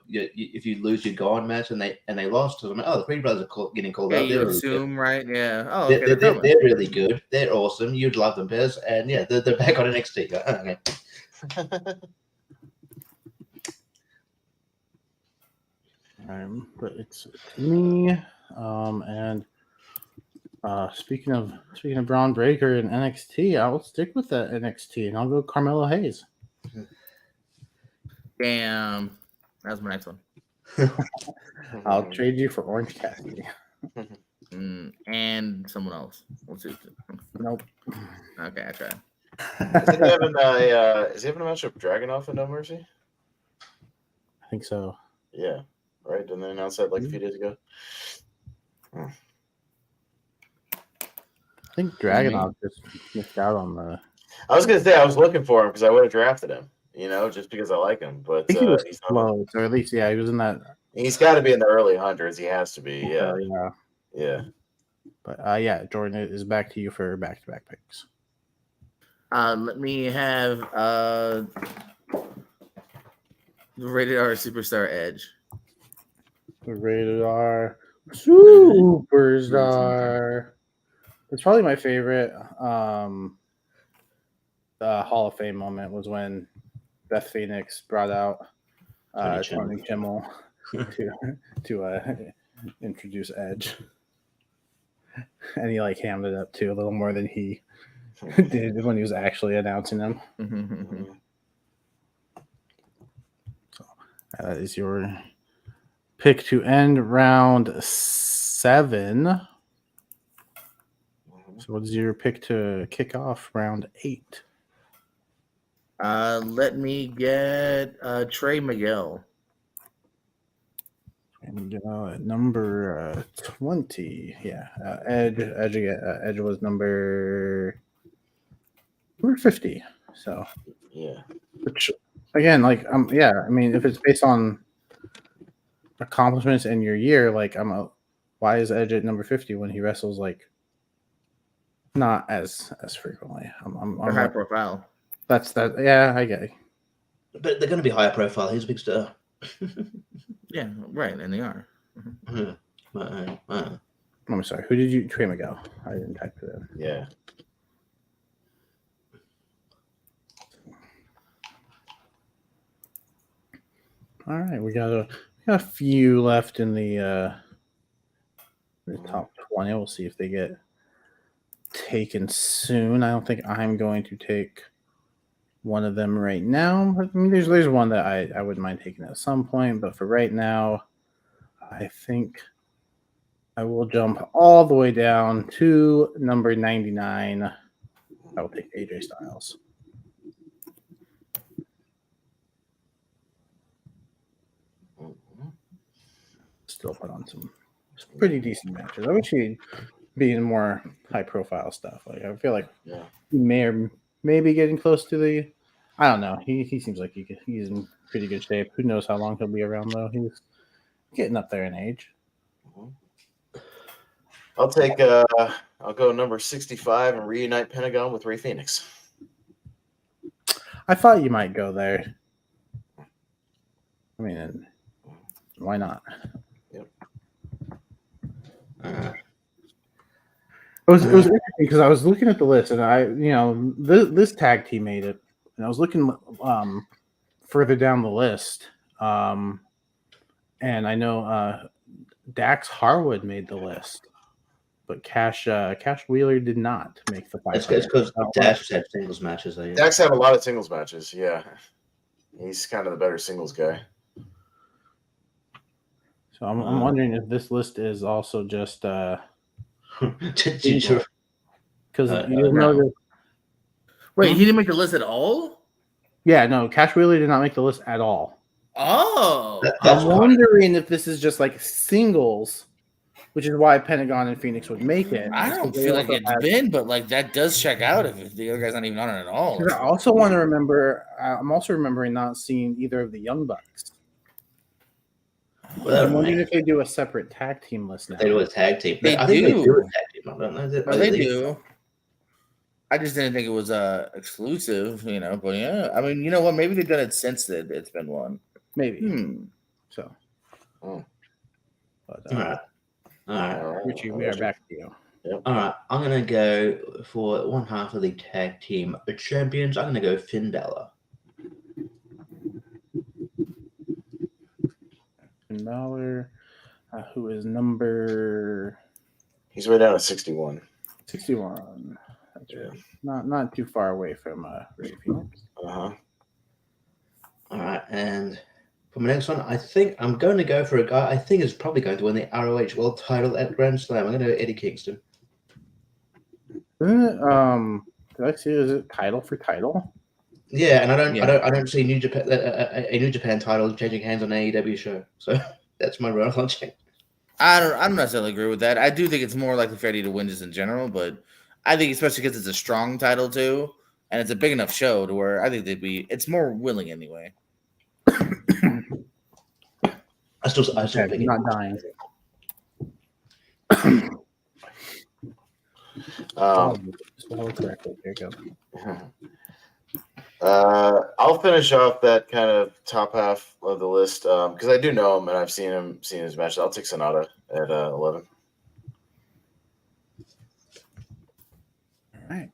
if you lose you're gone match, and they lost. So I'm like, the Creed brothers are getting called Yeah, out. you assume, right? Yeah. Oh, okay, okay. They're really good. They're awesome. You'd love them, Bez. And yeah, they're back on NXT. Okay. But it's me. And speaking of Braun Breaker and NXT, I'll stick with that NXT and I'll go Carmelo Hayes. Damn, that's my next one. I'll trade you for Orange Cassidy. And someone else. We'll see. Nope. Okay, I tried. Is he having a match with Dragunov and No Mercy? I think so. Yeah. Right? Didn't they announce that like a few days ago? I think Dragunov just missed out on the. I was gonna say I was looking for him because I would have drafted him, just because I like him. But I think he was he's close, or at least he was in that. He's got to be in the early hundreds. He has to be. Yeah. Yeah. But Jordan, it is back to you for back-to-back picks. Let me have the Rated R Superstar Edge. The Rated R Superstar. It's probably my favorite Hall of Fame moment was when Beth Phoenix brought out Tony Kimmel to introduce Edge. And he hammed it up too a little more than he did when he was actually announcing them. So that is your pick to end round 7. So what is your pick to kick off round 8? Let me get Trey Miguel. And at number 20, Edge was number 50. So Yeah. which again, like I mean, if it's based on accomplishments in your year, like why is Edge at number 50 when he wrestles like not as frequently? I'm high profile. That's that. Yeah, I get it. But they're going to be higher profile. He's a big star. Yeah, right, and they are. I'm sorry. Who did you Trey Miguel? I didn't type it in. Yeah. All right, we got a few left in the top 20. We'll see if they get taken soon. I don't think I'm going to take one of them right now. I mean, there's one that I wouldn't mind taking at some point, but for right now, I think I will jump all the way down to number 99. I will take AJ Styles. Still put on some pretty decent matches. I wish he'd be in more high profile stuff. Like I feel like he may be getting close to the. I don't know. He seems like he's in pretty good shape. Who knows how long he'll be around though? He's getting up there in age. I'll take. I'll go number 65 and reunite Pentagon with Rey Fenix. I thought you might go there. I mean, why not? Yep. It was interesting because I was looking at the list and this tag team made it, and I was looking further down the list, and I know Dax Harwood made the list, but Cash Wheeler did not make the 500. It's because Dax had singles matches. Dax had a lot of singles matches. Yeah, he's kind of the better singles guy. So I'm wondering if this list is also just because you know that. Wait, he didn't make the list at all? Yeah, no, Cash Wheeler did not make the list at all. Oh, I'm wondering if this is just like singles, which is why Pentagon and Phoenix would make it. I don't feel like it's been, but like that does check out if the other guy's not even on it at all. I also want to remember. I'm also remembering not seeing either of the Young Bucks. Well, I'm wondering if they do a separate tag team list now. They do a tag team. I think they do a tag team. I don't know. They do. I just didn't think it was exclusive, But yeah, I mean, you know what? Maybe they've done it since it's been one. Maybe. So. But, all right. Richie, we are back to you. Yep. All right. I'm gonna go for one half of the tag team champions. I'm gonna go Finn Balor. Finn Balor, who is number? He's way down at 61. 61. That's right. Not too far away from Rey Fenix. All right, and for my next one, I think I'm going to go for a guy I think is probably going to win the ROH World Title at Grand Slam. I'm going to go Eddie Kingston. Isn't it? Did I see? Is it title for title? Yeah, and I don't see New Japan a New Japan title changing hands on an AEW show. So that's my run on check. I don't necessarily agree with that. I do think it's more likely for Eddie to win just in general, but I think especially because it's a strong title too, and it's a big enough show to where I think it's more willing anyway. I still think not dying. I'll finish off that kind of top half of the list because I do know him and I've seen his matches. I'll take Sonata at 11. All right.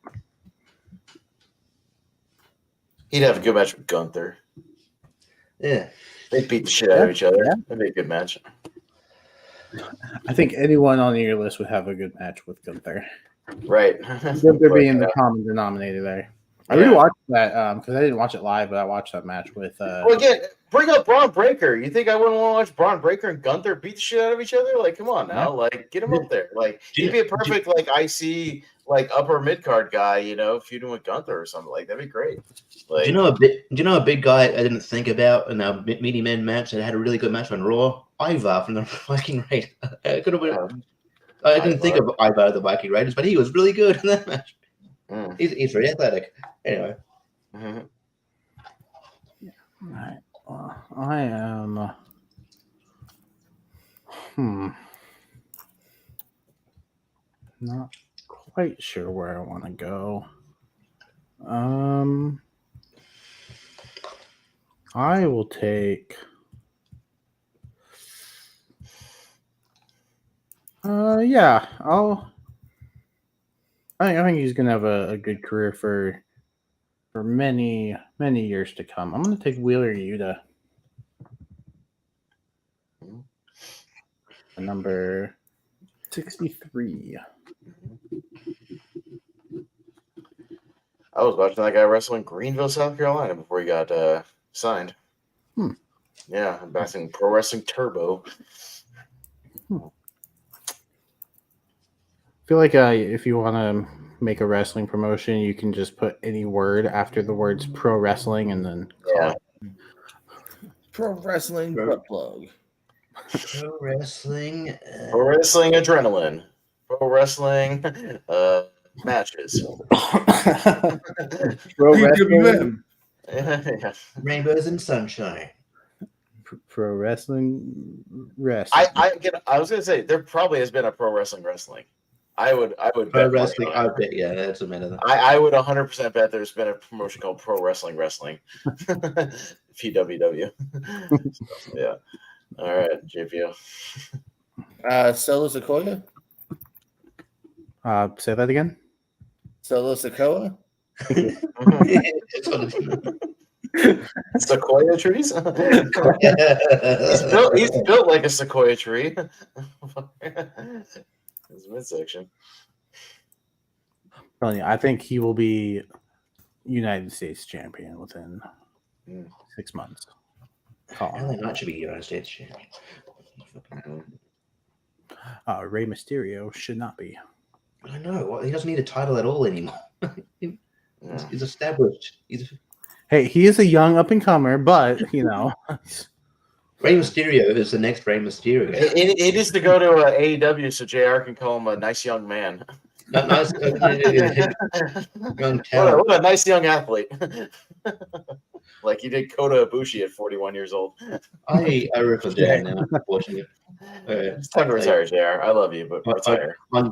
He'd have a good match with Gunther. Yeah. They beat the shit out of each other. Yeah. That'd be a good match. I think anyone on your list would have a good match with Gunther. Right. Gunther being the common denominator there. I really watched that because I didn't watch it live, but I watched that match with. Well, again, bring up Braun Breaker. You think I wouldn't want to watch Braun Breaker and Gunther beat the shit out of each other? Like, come on now, like get him up there. Like, he'd be a perfect like IC like upper mid card guy, you know, feuding with Gunther or something like that'd be great. Like, do you know a big guy I didn't think about in a meaty men match that had a really good match on Raw? Ivar from the Viking Raiders. I didn't think of Ivar the Viking Raiders, but he was really good in that match. He's very athletic. Anyway. All right. I am. Not quite sure where I want to go. I will take. Yeah, I think he's gonna have a good career for many years to come. I'm gonna take Wheeler Yuta, number 63. I was watching that guy wrestle in Greenville, South Carolina before he got signed. Yeah, battling Pro Wrestling Turbo. I feel like if you want to make a wrestling promotion, you can just put any word after the words pro wrestling and then call it. Pro wrestling butt plug. Pro wrestling. Pro wrestling adrenaline. Pro wrestling matches. Pro wrestling. Yeah. Rainbows and sunshine. Pro wrestling. I was gonna say there probably has been a pro wrestling. I would Pro bet wrestling. I bet, yeah, that's a minute. I would 100% bet there's been a promotion called Pro Wrestling PWW. So, yeah. All right, JPO. Solo Sequoia. Say that again. Solo Sequoia. Sequoia trees. He's built like a sequoia tree. His midsection. I think he will be United States champion within 6 months. Really not should be United States champion. Rey Mysterio should not be. I know. Well, he doesn't need a title at all anymore. He's established. Hey, he is a young up and comer, but you know. Rey Mysterio is the next Rey Mysterio. It is to go to AEW so JR can call him a nice young man. Nice, young talent. What a nice young athlete. Like he did Kota Ibushi at 41 years old. I root for JR now, unfortunately. It's time to retire, JR. I love you, but retire. On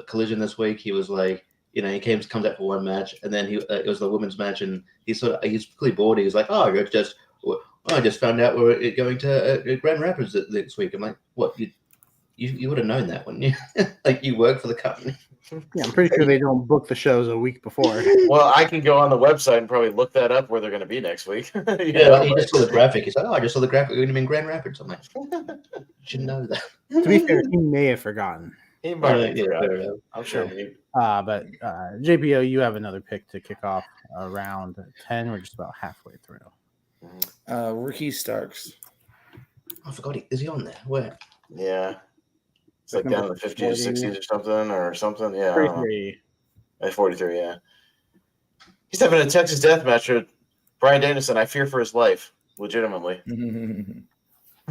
Collision this week, he was like, you know, he comes out for one match, and then it was the women's match, and he's pretty bored. He was like, "Oh, I just found out we're going to Grand Rapids next week." I'm like, "What? You would have known that, wouldn't you? Like you work for the company." Yeah, I'm pretty sure they don't book the shows a week before. Well, I can go on the website and probably look that up where they're going to be next week. He just saw the graphic. He's like, "Oh, I just saw the graphic. We're going to be in Grand Rapids." I'm like, "You should know that." To be fair, he may have forgotten. He might have forgotten. I'm sure. But JPO, you have another pick to kick off round 10. We're just about halfway through. Ricky Starks. I forgot. Is he on there? Where? Yeah. It's like down in the 50s, 60s or something. Yeah. 43. 43, yeah. He's having a Texas death match with Bryan Danielson. I fear for his life, legitimately.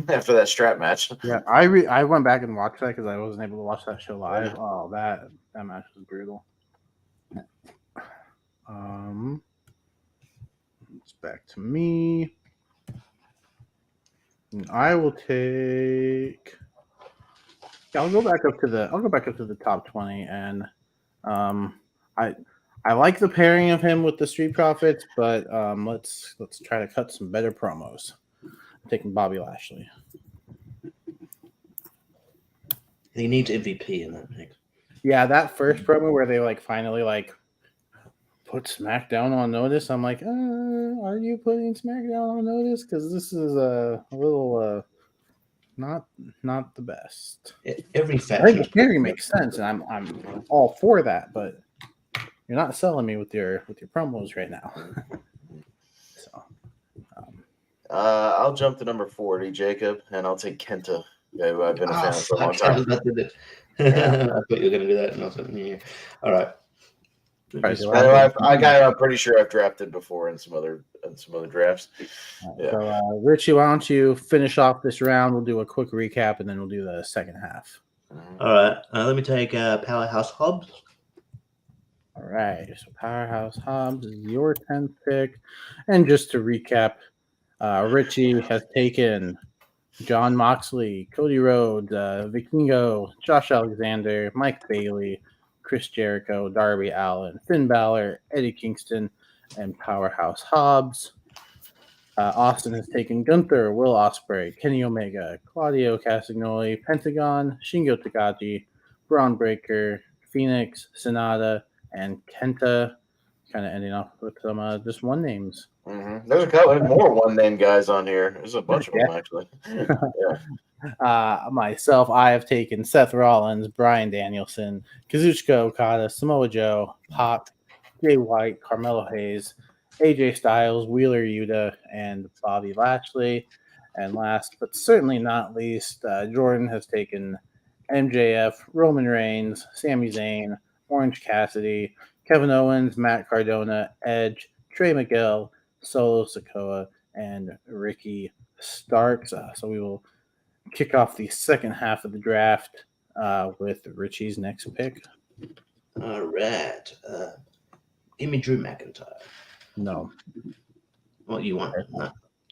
After that strap match. Yeah, I went back and watched that because I wasn't able to watch that show live. Yeah. Oh, that match was brutal. It's back to me. And I will take. Yeah, I'll go back up to the top 20, and I like the pairing of him with the Street Profits, but let's try to cut some better promos. I'm taking Bobby Lashley. He needs MVP in that mix. Yeah, that first promo where they finally put SmackDown on notice. I'm like, are you putting SmackDown on notice? Because this is a little not the best. Every faction. I think the pairing makes sense, and I'm all for that, but you're not selling me with your promos right now. So, I'll jump to number 40, Jacob, and I'll take Kenta, who I've been a fan of for a long I was time. about to do it. I thought you were going to do that. And I was like, yeah. All right. Alright, so I got. I'm pretty sure I've drafted before in some other drafts. Yeah. So, Richie, why don't you finish off this round? We'll do a quick recap, and then we'll do the second half. All right. Let me take Powerhouse Hobbs. All right. So, Powerhouse Hobbs is your 10th pick. And just to recap, Richie has taken John Moxley, Cody Rhodes, Vikingo, Josh Alexander, Mike Bailey, Chris Jericho, Darby Allin, Finn Balor, Eddie Kingston, and Powerhouse Hobbs. Austin has taken Gunther, Will Ospreay, Kenny Omega, Claudio Castagnoli, Pentagon, Shingo Takagi, Braun Breaker, Phoenix, Sonata, and Kenta. Kind of ending off with some just one names. Mm-hmm. There's a couple more one name guys on here. There's a bunch of them actually. Myself, I have taken Seth Rollins, Bryan Danielson, Kazuchika Okada, Samoa Joe, Pac, Jay White, Carmelo Hayes, AJ Styles, Wheeler Yuta, and Bobby Lashley. And last but certainly not least, Jordan has taken MJF, Roman Reigns, Sami Zayn, Orange Cassidy, Kevin Owens, Matt Cardona, Edge, Trey Miguel, Solo Sikoa, and Ricky Starks. So we will kick off the second half of the draft with Richie's next pick. All right. Give me Drew McIntyre. No. What you want?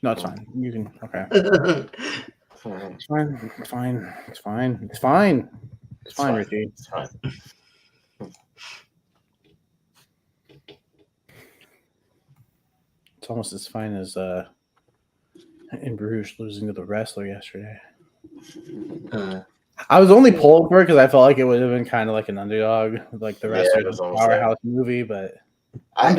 No, it's fine. You can. Okay. It's fine. It's fine. It's fine. It's fine. It's fine, Richie. It's fine. It's almost as fine as in Bruges losing to the wrestler yesterday. I was only pulling for it because I felt like it would have been kind of like an underdog, like the wrestler powerhouse movie, but I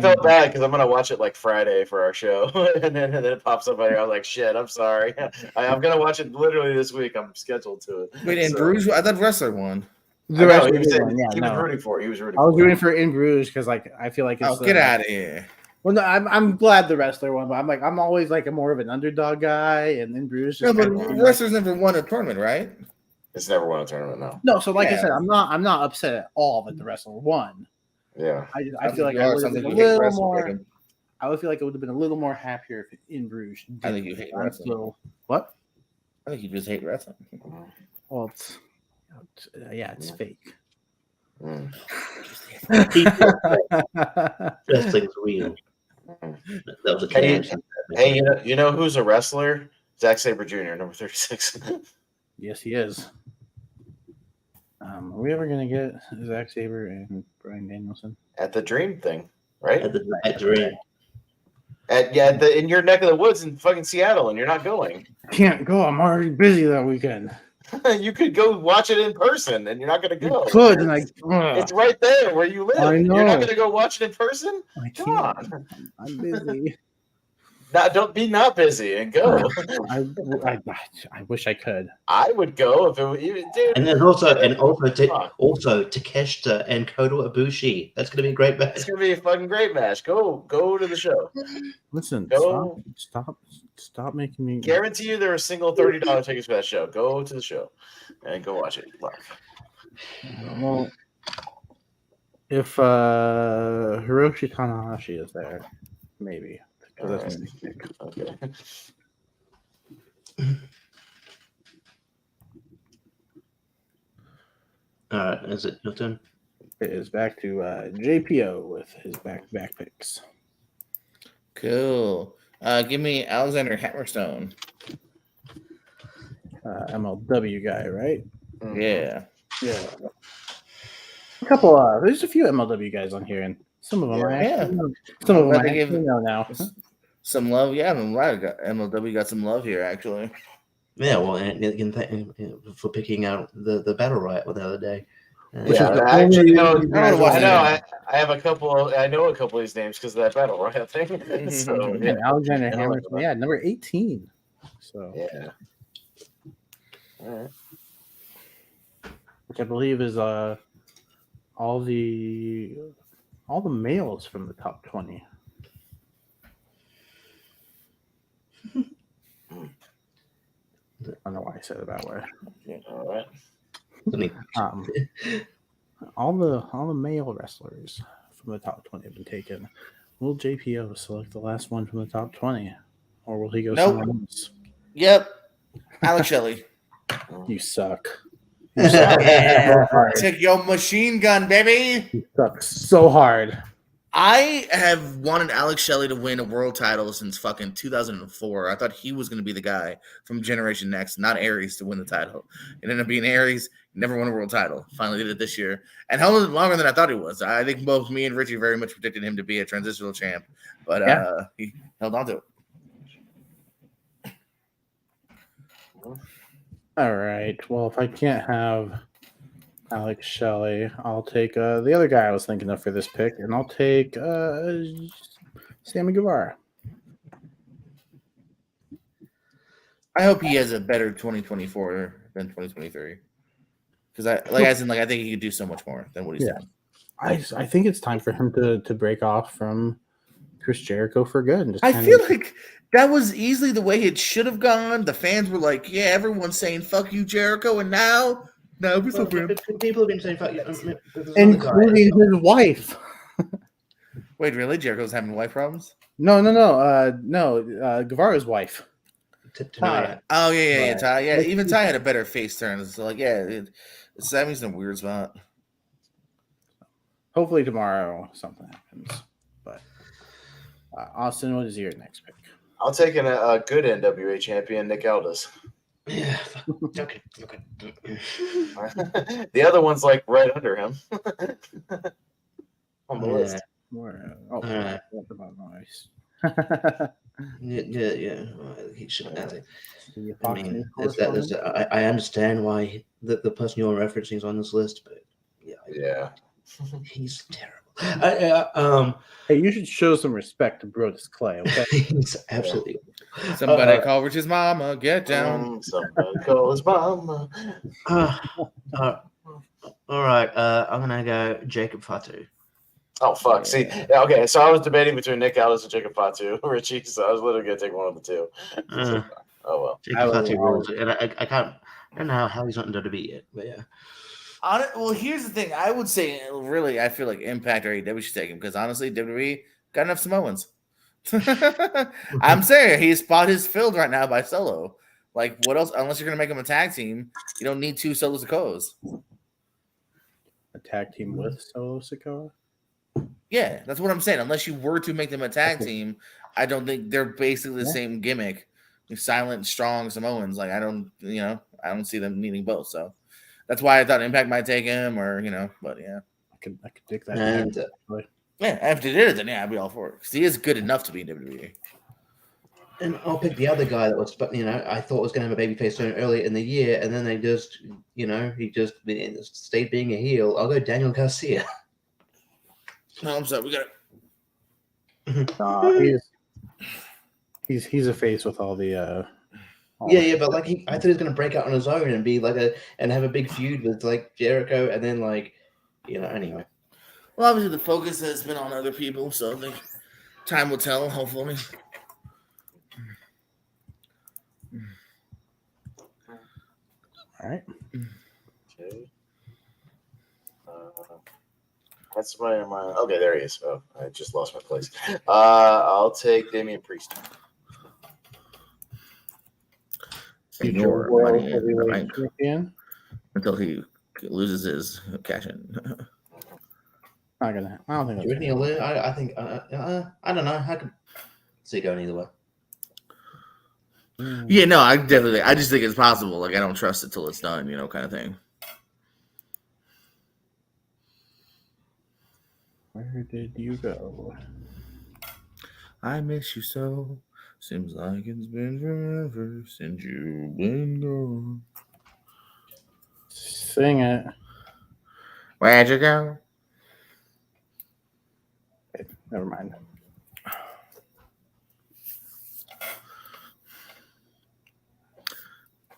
felt bad because I'm gonna watch it like Friday for our show, and then it pops up on here. I was like, "Shit, I'm sorry. I'm gonna watch it literally this week. I'm scheduled to it." Wait, in Bruges, I thought wrestler won. He was rooting for it. He was rooting. I was rooting for In Bruges because, like, I feel like it's. Get out of here. Well, no, I'm glad the wrestler won, but I'm always like more of an underdog guy, and In Bruges. No, but wrestlers never won a tournament, right? It's never won a tournament, no. No, so like I said, I'm not upset at all that the wrestler won. Yeah, I feel like I would have been a little more. I would feel like it would have been a little more happier if In Bruges. I think you hate wrestling. What? I think you just hate wrestling. Well, it's fake. Wrestling's real. That was a connection. Hey, you know who's a wrestler? Zack Sabre Jr., number 36. Yes, he is. Are we ever gonna get Zack Sabre and Bryan Danielson At the Dream thing, right? At Dream. In your neck of the woods in fucking Seattle, and you're not going. Can't go. I'm already busy that weekend. You could go watch it in person, and you're not going to go. You could, and it's right there where you live. I know. You're not going to go watch it in person? Come on. I'm busy. Don't be not busy and go. I wish I could. I would go if it was even, dude. And then also Takeshita and Kota Ibushi. That's going to be a great match. It's going to be a fucking great match. Go to the show. Listen, stop making me. Guarantee you there are single $30 tickets for that show. Go to the show and go watch it live. Well, if Hiroshi Tanahashi is there, maybe. That's okay. All right, is it your turn? It is back to JPO with his back picks. Cool. Give me Alexander Hammerstone. MLW guy, right? Yeah. A couple. There's a few MLW guys on here, and some of them are some of them I know now. Some love, yeah. MLW got some love here, actually. Yeah, well, and for picking out the battle riot the other day. I have a couple. I know a couple of these names because of that battle riot thing. So, yeah. Alexander Hammerstone, number 18. So yeah, all right. Which I believe is all the males from the top 20. I don't know why I said it that way. All right. I mean, All the male wrestlers from the top 20 have been taken. Will JPO select the last one from the top 20, or will he go Nope. somewhere else? Yep. Alex Shelley. You suck. You suck Yeah. so hard. Take your machine gun, baby. You suck so hard. I have wanted Alex Shelley to win a world title since fucking 2004. I thought he was going to be the guy from Generation Next, not Aries, to win the title. It ended up being Aries, never won a world title. Finally did it this year. And held it longer than I thought he was. I think both me and Richie very much predicted him to be a transitional champ, but he held on to it. All right. Well, if I can't have Alex Shelley, I'll take the other guy I was thinking of for this pick, and I'll take Sammy Guevara. I hope he has a better 2024 than 2023. Because I think he could do so much more than what he's done. I think it's time for him to break off from Chris Jericho for good. And just I feel like that was easily the way it should have gone. The fans were like, yeah, everyone's saying fuck you, Jericho, and now people have been saying fuck you, including his wife. Wait, really? Jericho's having wife problems? No. Guevara's wife. Ty. Oh yeah, Right. Ty. Yeah, even Ty had a better face turn. So like, yeah, Sammy's in a weird spot. Hopefully tomorrow something happens. But Austin, what is your next pick? I'll take a good NWA champion, Nick Aldis. Yeah. Okay. The other one's like right under him on the list. Yeah. He should have it. I mean, I understand why the person you're referencing is on this list, but Yeah. he's terrible. Hey, you should show some respect to Brodus Clay, okay? He's absolutely. Somebody call Rich's mama. Get down. Somebody call his mama. All right. I'm gonna go Jacob Fatu. Oh fuck! See, yeah, okay. So I was debating between Nick Aldis and Jacob Fatu, Richie. So I was literally gonna take one of the two. Oh well. Jacob Fatu rules, and I don't know how he's not in WWE yet, but yeah. Well, here's the thing. I would say, really, I feel like Impact or AEW should take him because honestly, WWE got enough Samoans. I'm saying his spot is filled right now by Solo. Like, what else? Unless you're gonna make him a tag team, you don't need two Solo Sikoas. A tag team with Solo Sikoa? Yeah, that's what I'm saying. Unless you were to make them a tag team, I don't think they're basically the same gimmick. Silent, strong Samoans. Like I don't see them needing both. So that's why I thought Impact might take him, or but yeah, I could dig that. And yeah, if they did it, then yeah, I'd be all for it because he is good enough to be in WWE. And I'll pick the other guy that was, I thought was going to have a babyface turn earlier in the year, and then they just, he just stayed being a heel. I'll go Daniel Garcia. No, I'm sorry, we got it. He's a face with all the. But like I thought he was going to break out on his own and be and have a big feud with like Jericho, and then anyway. Well, obviously the focus has been on other people, so I think time will tell. Hopefully. All right. Okay. That's my. Okay, there he is. Oh, I just lost my place. I'll take Damian Priest. Your World money Heavyweight Champion. until he loses his cash in. I don't think. Do you think he'll lose? I think. I don't know. I could see it going either way. Yeah, no, I just think it's possible. Like I don't trust it till it's done, kind of thing. Where did you go? I miss you so. Seems like it's been forever since you've been gone. Sing it. Where'd you go? Okay, never mind.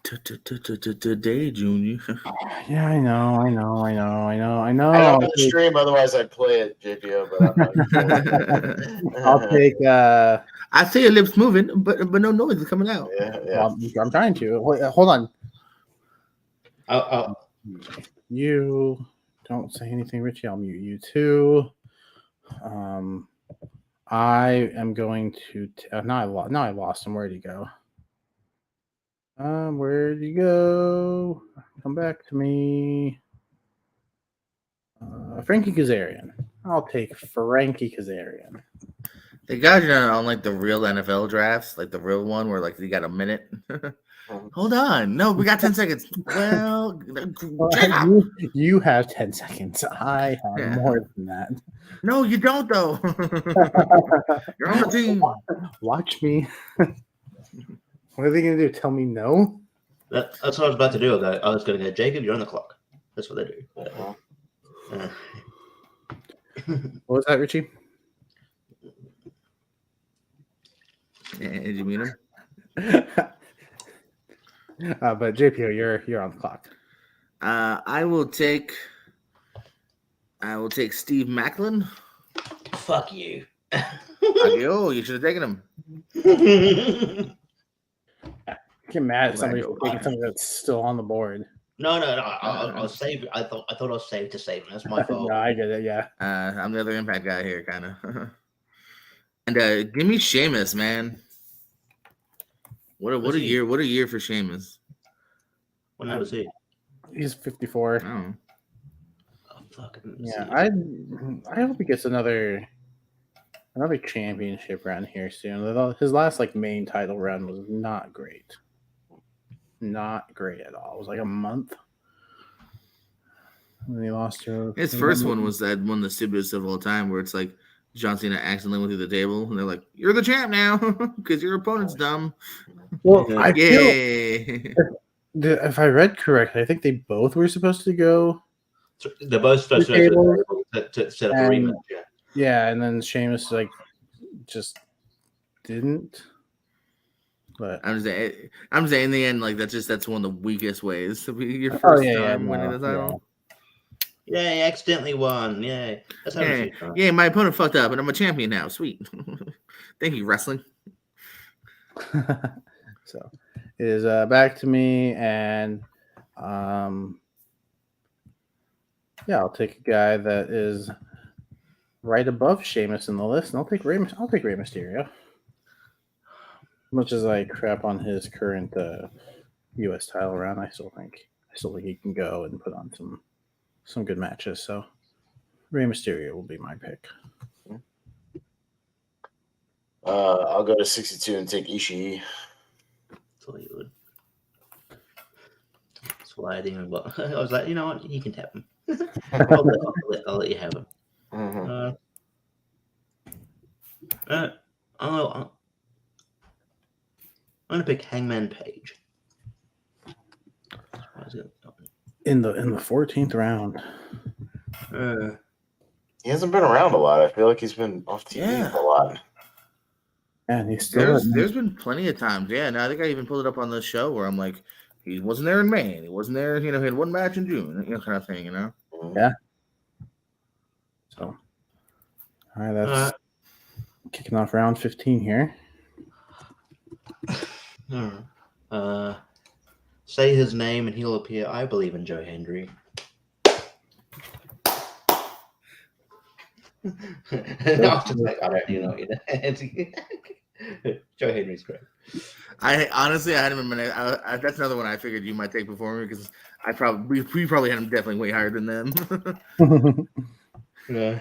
Today, Junior. Yeah, I know. I don't have the stream, otherwise I'd play it, JPO, but I'm not. I'll take. I see your lips moving, but no noise is coming out. Yeah. Well, I'm trying to. Wait, hold on. You don't say anything, Richie. I'll mute you too. I am going to. Now I lost him. Where'd he go? Where'd he go? Come back to me. Frankie Kazarian. I'll take Frankie Kazarian. They got you on like the real NFL drafts, like the real one where like you got a minute. Hold on. No, we got 10 seconds. Well, you have 10 seconds. I have more than that. No, you don't, though. You're on the team. Watch me. What are they going to do? Tell me no? That's what I was about to do. I was going to go, Jacob, you're on the clock. That's what they do. What was that, Richie? Did you meet him? But JPO, you're on the clock. I will take Steve Macklin. Fuck you. Oh, you should have taken him. Get mad at somebody for taking something that's still on the board. No. I was saved. I thought I was saved to save him. That's my fault. No, I get it. Yeah. I'm the other Impact guy here, kind of. And give me Sheamus, man. What a year! What a year for Sheamus. When was he? He's 54. Oh. Yeah, I hope he gets another championship run here soon. His last main title run was not great. Not great at all. It was like a month. When he lost to his first one was that one of the stupidest of all time, where it's like John Cena accidentally went through the table, and they're like, "You're the champ now because your opponent's dumb." Well, I feel if I read correctly, I think they both were supposed to go. They're both supposed to set up a rematch. Yeah, and then Sheamus just didn't. But I'm saying in the end, that's one of the weakest ways to be your first time winning the title. Yeah, he accidentally won. Yeah, that's how yeah, my opponent fucked up, and I'm a champion now. Sweet. Thank you, wrestling. So it is back to me, and I'll take a guy that is right above Sheamus in the list, and I'll take Rey Mysterio. Much as I crap on his current U.S. title run, I still think he can go and put on some good matches. So Rey Mysterio will be my pick. I'll go to 62 and take Ishii. That's what you would. That's why I didn't even. I was like, you know what? You can tap him. I'll let you have him. Mm-hmm. I'm gonna pick Hangman Page. In the 14th round. He hasn't been around a lot. I feel like he's been off TV a lot. And he's still there's been plenty of times. Yeah, no, I think I even pulled it up on the show where I'm like, he wasn't there in May. He wasn't there. He had one match in June. Kind of thing. Yeah. So, all right, that's kicking off round 15 here. Say his name and he'll appear. I believe in Joe Hendry. I don't know. Joe Henry's great. I honestly, I had him in minute. That's another one I figured you might take before me because we probably had him definitely way higher than them. Yeah.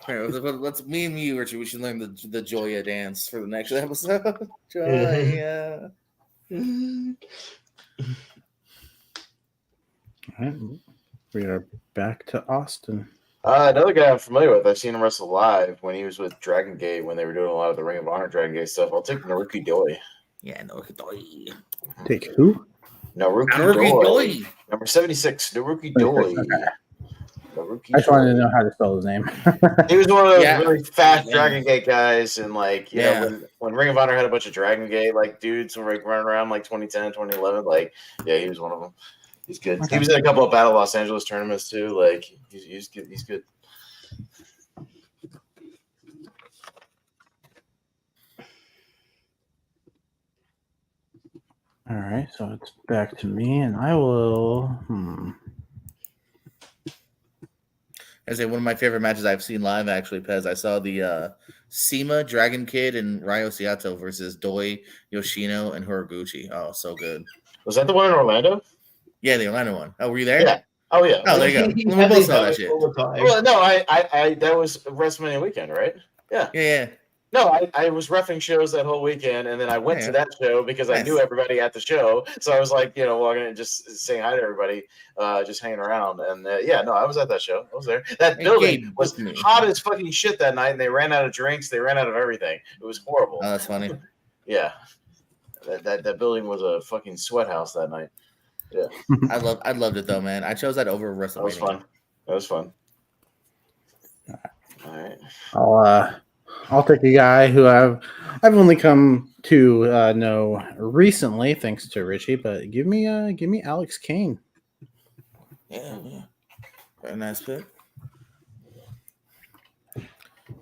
All right, let's me and you, Richard. We should learn the Joya dance for the next episode. Joya. All right, we are back to Austin. Another guy I'm familiar with. I've seen him wrestle live when he was with Dragon Gate when they were doing a lot of the Ring of Honor Dragon Gate stuff. I'll take Naruki Doi. Yeah, Naruki Doi. Take who? Naruki Doi. Number 76, Naruki Doi. Maruki I just wanted to Doi. know how to spell his name. He was one of those Yeah. really fast Yeah. Dragon Gate guys, and like you Yeah. know when Ring of Honor had a bunch of Dragon Gate like dudes who were like running around like 2010, 2011, like yeah, he was one of them. He's good. Okay. He was in a couple of Battle Los Angeles tournaments too. Like he's good. He's good. All right, so it's back to me, and I will. I say one of my favorite matches I've seen live, actually, Pez. I saw the SEMA Dragon Kid and Ryo Seato versus Doi Yoshino and Horiguchi. Oh, so good. Was that the one in Orlando? Yeah, the Orlando one. Oh, were you there? Yeah. Oh yeah. Oh, there you go. He We had both these saw that moments shit. all the time. Well, no, I that was WrestleMania weekend, right? Yeah. Yeah. No, I was reffing shows that whole weekend, and then I went Yeah. to that show because I Nice. knew everybody at the show. So I was like, walking in and just saying hi to everybody, just hanging around. And yeah, no, I was at that show. I was there. That Hey, building Gabe, was book me. hot as fucking shit that night, and they ran out of drinks. They ran out of everything. It was horrible. Oh, that's funny. Yeah, that building was a fucking sweat house that night. Yeah, I loved it though, man. I chose that over WrestleMania. that was fun. That was fun. All right. I'll take a guy who I've only come to know recently, thanks to Richie. But give me Alex Kane. Yeah. Very nice pick.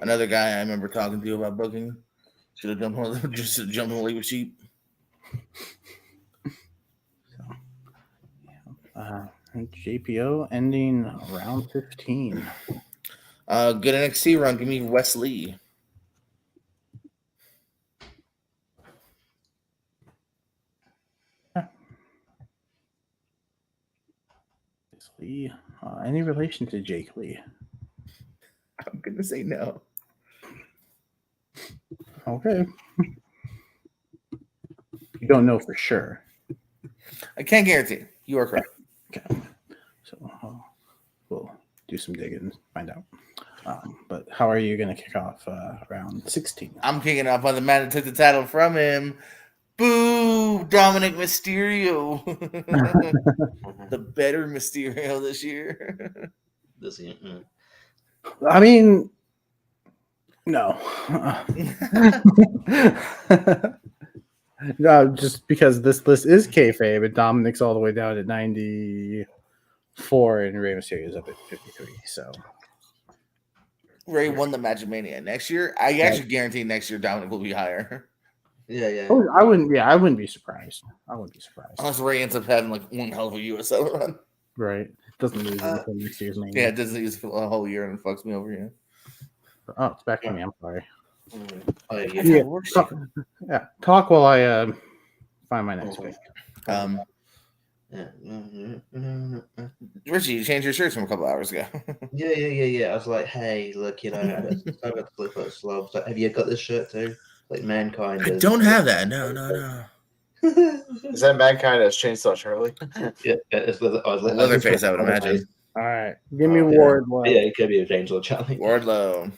Another guy I remember talking to you about booking. Should have done one of them, just jumped on the lake with sheep. JPO ending round 15. Good NXT run. Give me Wes Lee. Lee, any relation to Jake Lee? I'm gonna say no. Okay. You don't know for sure. I can't guarantee. You are correct. Okay. So we'll do some digging and find out. But how are you going to kick off round 16? I'm kicking off on the man that took the title from him. Boo! Dominic Mysterio. The better Mysterio this year. Does he? I mean, no. No, just because this list is kayfabe, but Dominic's all the way down at 94 and Rey Mysterio's up at 53. So Ray won the Magic Mania. Next year, I actually guarantee next year Dominic will be higher. Yeah. oh, I wouldn't be surprised. Unless Ray ends up having like one hell of a USL run. Right. Doesn't lose until next year's Mania. Yeah, it doesn't use for a whole year and fucks me over here. Oh, it's back to me. I'm sorry. Oh, yeah. Yeah. Talk while I find my next pick. Richie, you changed your shirts from a couple hours ago. Yeah. I was like, hey, look, I got to flip up slobs. Like, have you got this shirt too? Like Mankind. I don't have that. No. Is that Mankind as Chainsaw Charlie? Yeah, it's Leatherface, I would imagine. All right. Give me Yeah. Wardlow. Yeah, it could be a Angel Charlie. Wardlow.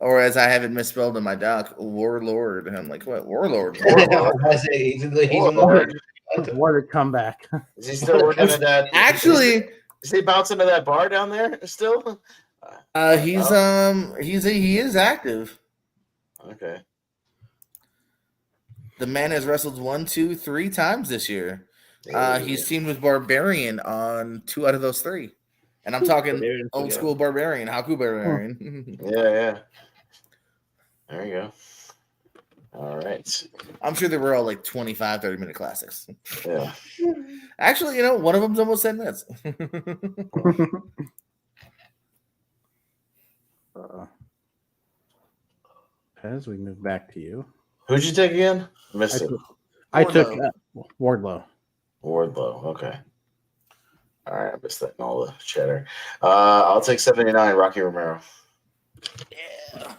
Or as I have it misspelled in my doc, Warlord. And I'm like, what? Warlord? He's in the What a comeback. Is he still working at that? Actually, is he bouncing to that bar down there still? he is active. Okay. The man has wrestled 1, 2, 3 times this year. He's teamed with Barbarian on 2 out of those 3. And I'm talking old school Barbarian, Haku Barbarian. Yeah. There you go. All right. I'm sure they were all like 25, 30-minute classics. Yeah. Actually, one of them's almost 10 minutes. Pez, we move back to you. Who'd you take again? Missed it. I took Wardlow. Wardlow. Okay. All right. I missed that in all the chatter. I'll take 79, Rocky Romero. Yeah.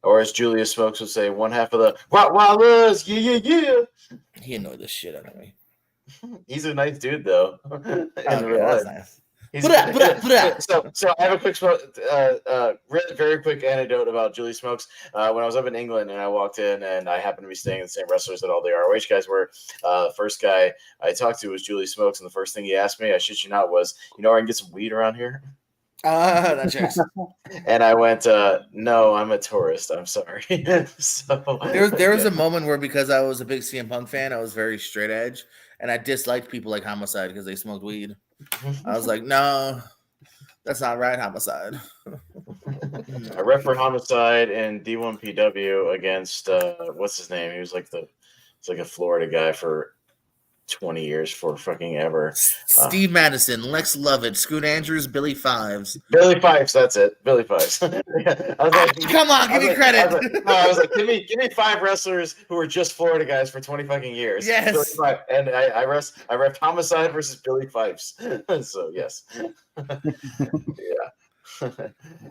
Or as Julius Smokes would say, one half of the Rottweilers. Yeah. He annoyed the shit out of me. He's a nice dude, though. Oh, yeah, that's nice. So I have a quick, very quick anecdote about Julie Smokes. When I was up in England and I walked in and I happened to be staying in the same wrestlers that all the ROH guys were. The first guy I talked to was Julie Smokes, and the first thing he asked me, I shit you not, was, where I can get some weed around here? That checks. And I went, no, I'm a tourist. I'm sorry. So there was a moment where, because I was a big CM Punk fan, I was very straight edge, and I disliked people like Homicide because they smoked weed. I was like, no, that's not right, Homicide. I ref for Homicide in D1 PW against what's his name? He was like it's like a Florida guy for 20 years for fucking ever. Steve Madison, Lex Lovett, Scoot Andrews, Billy Fives. Billy Fives, that's it. Billy Fives. I was like, come on, give me credit. I was like, give me 5 wrestlers who are just Florida guys for 20 fucking years. Yes. And I ref Homicide versus Billy Fives. So yes. Yeah.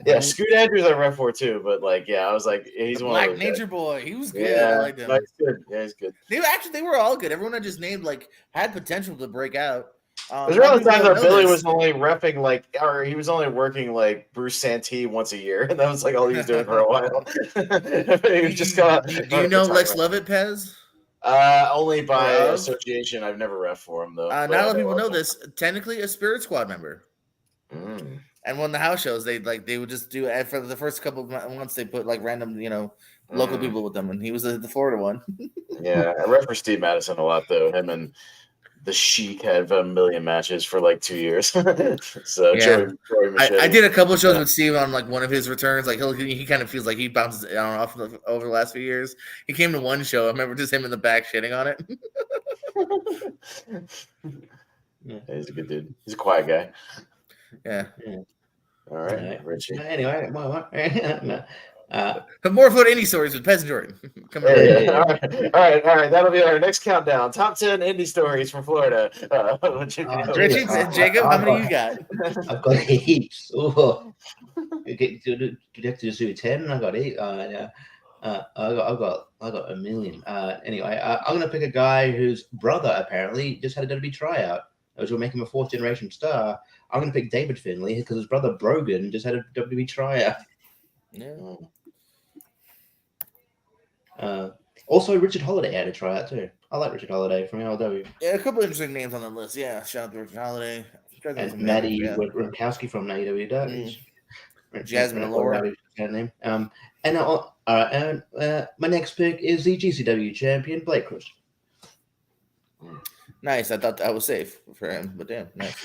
Yeah, Scoot Andrews I ref for too, but like, yeah, I was like, he's one Black of those Nature guys. Boy. He was good. Yeah, I liked him. he's good. Yeah, he's good. They were all good. Everyone I just named had potential to break out. There's around the time that Billy was only repping or he was only working like Bruce Santee once a year, and that was like all he was doing for a while. He was just do you know Lex Lovett, Pez? Only by association. I've never ref for him though. Not a lot of people know this. Technically, a Spirit Squad member. Mm. And when the house shows, they would just do for the first couple of months. They put like random, local people with them, and he was the Florida one. Yeah, I ref for Steve Madison a lot though. Him and the Sheik had a million matches for like 2 years. So yeah. Joey I did a couple of shows with Steve on like one of his returns. Like he kind of feels like he bounces on off over the last few years. He came to one show. I remember just him in the back shitting on it. Yeah, he's a good dude. He's a quiet guy. Yeah. All right, Richie. Anyway, more about any stories with Pez and Jordan. Come on. Yeah. All right. That'll be our next countdown. Top 10 indie stories from Florida. Richie and Jacob, how many you got? I've got heaps. Oh, you have to just do 10. I got 8. I got a million. Anyway, I'm gonna pick a guy whose brother apparently just had a WWE tryout. As we'll make him a 4th generation star. I'm gonna pick David Finlay because his brother Brogan just had a WWE tryout. Yeah. Also, Richard Holiday had a tryout too. I like Richard Holiday from LW. Yeah, a couple interesting names on the list. Yeah, shout out to Richard Holiday. And Maddie Rokowski from AEW. Jasmine Allure. Name. And my next pick is the GCW champion, Blake Christian. Nice. I thought that was safe for him, but damn, nice.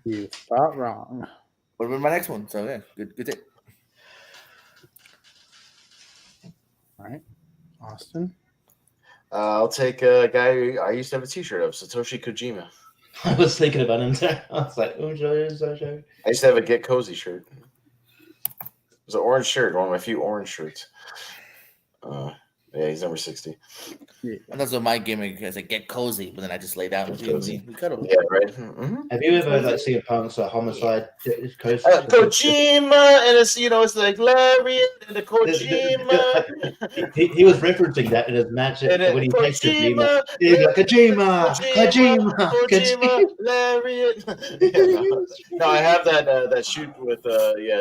You thought wrong. What about my next one? So yeah, good take. All right, Austin. I'll take a guy I used to have a T-shirt of, Satoshi Kojima. I was thinking about him too. I was like, I used to have a Get Cozy shirt. It was an orange shirt, one of my few orange shirts. Yeah, he's number 60. Yeah. And that's what my gimmick is. I get cozy, but then I just lay down with you. We cuddle. Yeah, right. Mm-hmm. Have you ever seen Punk's Homicide? Kojima, and it's it's like Lariat and the Kojima. He was referencing that in his match when he faced Kojima. Kojima, Lariat. No, I have that shoot with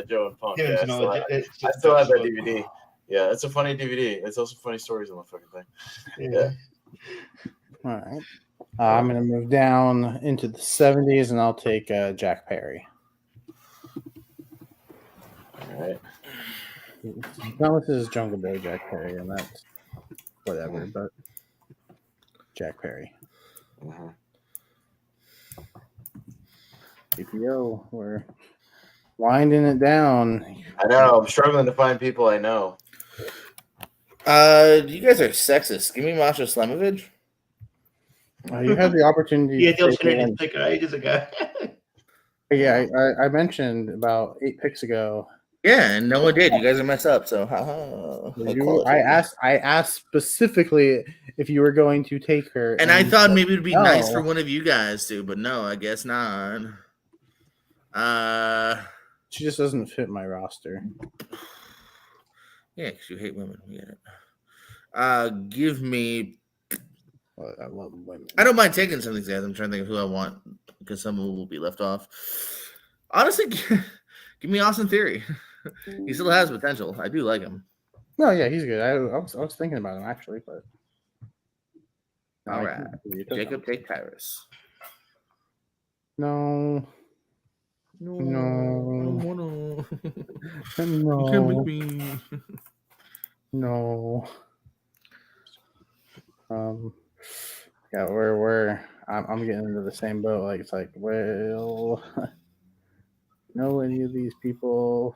Joe and Punk. Yeah, I still have that DVD. Yeah, it's a funny DVD. It's also funny stories on the fucking thing. Yeah. All right. I'm going to move down into the 70s, and I'll take Jack Perry. All right. No, this is Jungle Boy Jack Perry, and that's whatever, but Jack Perry. PPO, we're winding it down. I know. I'm struggling to find people I know. You guys are sexist. Give me Masha Slamovich. You had the opportunity. Yeah, the opportunity to pick her ages ago. Yeah, I mentioned about 8 picks ago. Yeah, and no one did. You guys are messed up. So, I asked specifically if you were going to take her, and I thought maybe it'd be nice for one of you guys to, but no, I guess not. She just doesn't fit my roster. Yeah, because you hate women. We get it. Give me. Well, I love women. I don't mind taking some of these guys. I'm trying to think of who I want. because someone will be left off. Honestly, give me Austin Theory. He still has potential. I do like him. No, yeah, he's good. I was thinking about him actually, but All right, Jacob, take Tyrus. No. No, No. I don't wanna. No. You can't make me. No. Yeah, we're I'm getting into the same boat. Like it's like, well, know any of these people?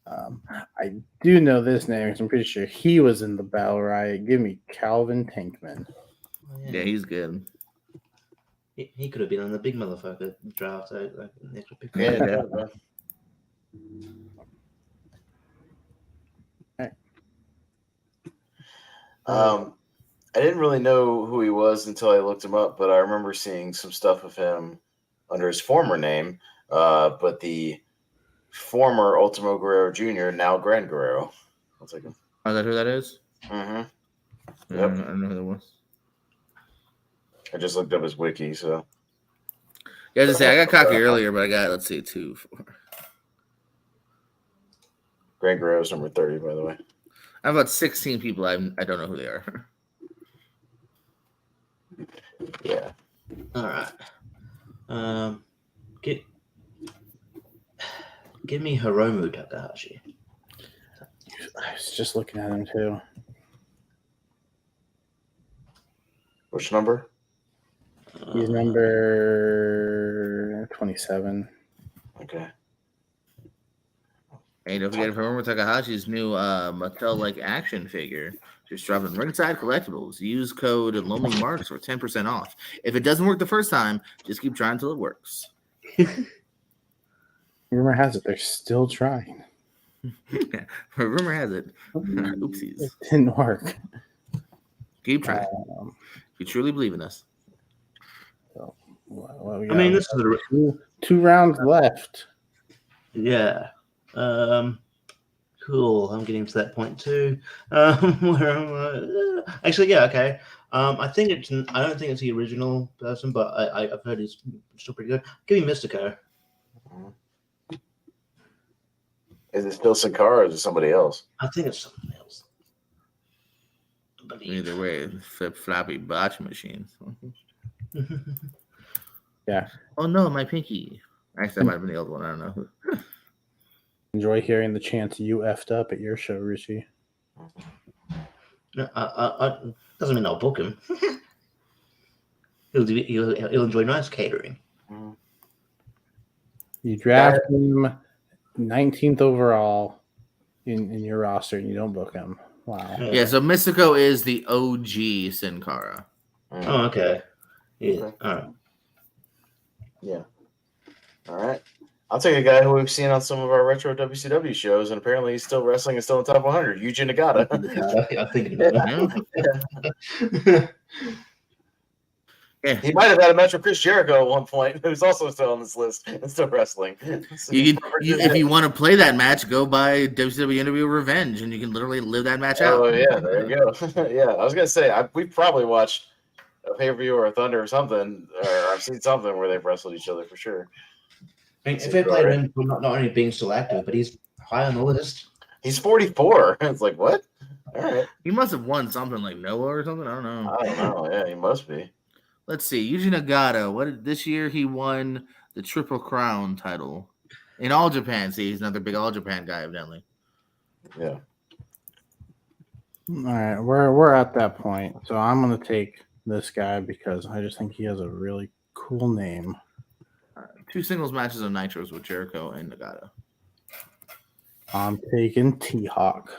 I do know this name because I'm pretty sure he was in the Battle Riot. Give me Calvin Tankman. Yeah, he's good. He could have been on the big motherfucker draft. Like, Yeah. I didn't really know who he was until I looked him up, but I remember seeing some stuff of him under his former name. But the former Ultimo Guerrero Jr., now Grand Guerrero. I'll take him. Oh, is that who that is? Mm-hmm. Yep. I don't know who that was. I just looked up his wiki, so. Yeah, I was just say I got cocky earlier, but I got, let's see, 2, 4. Grand Guerrero's number 30, by the way. I have about 16 people. I don't know who they are. Yeah. All right. Give me Hiromu Takahashi. I was just looking at him too. Which number? He's number 27. Okay. Hey, don't forget, Hiromu Takahashi's new Mattel-like action figure just dropped in Ringside Collectibles. Use code Lonely Marks for 10% off. If it doesn't work the first time, just keep trying until it works. Rumor has it they're still trying. Yeah, rumor has it. Oopsies. It didn't work. Keep trying. You truly believe in us. So, I mean, this is the two rounds left. Yeah. Cool. I'm getting to that point too. Where am I? Actually, yeah, okay. I think I don't think it's the original person, but I've heard he's still pretty good. Give me Mystico. Is it still Sankara or is it somebody else? I think it's something else. Either way, flip floppy botch machine. Yeah. Oh no, my pinky. Actually, that might have been the old one. I don't know. Enjoy hearing the chants you effed up at your show, Richie. No, doesn't mean I'll book him. He'll enjoy nice catering. You draft him 19th overall in your roster and you don't book him. Wow. Yeah, so Mystico is the OG Sin Cara. Oh, okay. Yeah. Okay. All right. Yeah. All right. I'll take a guy who we've seen on some of our retro WCW shows, and apparently he's still wrestling and still in top 100. Yuji Nagata. I think Yeah. He might have had a match with Chris Jericho at one point, who's also still on this list and still wrestling. So if you want to play that match, go buy WCW NWO Revenge, and you can literally live that match out. Oh yeah, there you go. Yeah, I was gonna say we probably watched a pay-per-view or a Thunder or something, or I've seen something where they've wrestled each other for sure. I mean, if they played him for not only being still active, but he's high on the list. He's 44. It's like, what? All right. He must have won something like Noah or something. I don't know. I don't know. Yeah, he must be. Let's see. Yuji Nagata. This year he won the Triple Crown title in All Japan. See, he's another big All Japan guy, evidently. Yeah. All right, we're at that point. So I'm gonna take this guy because I just think he has a really cool name. 2 singles matches on Nitros with Jericho and Nagata. I'm taking T-Hawk.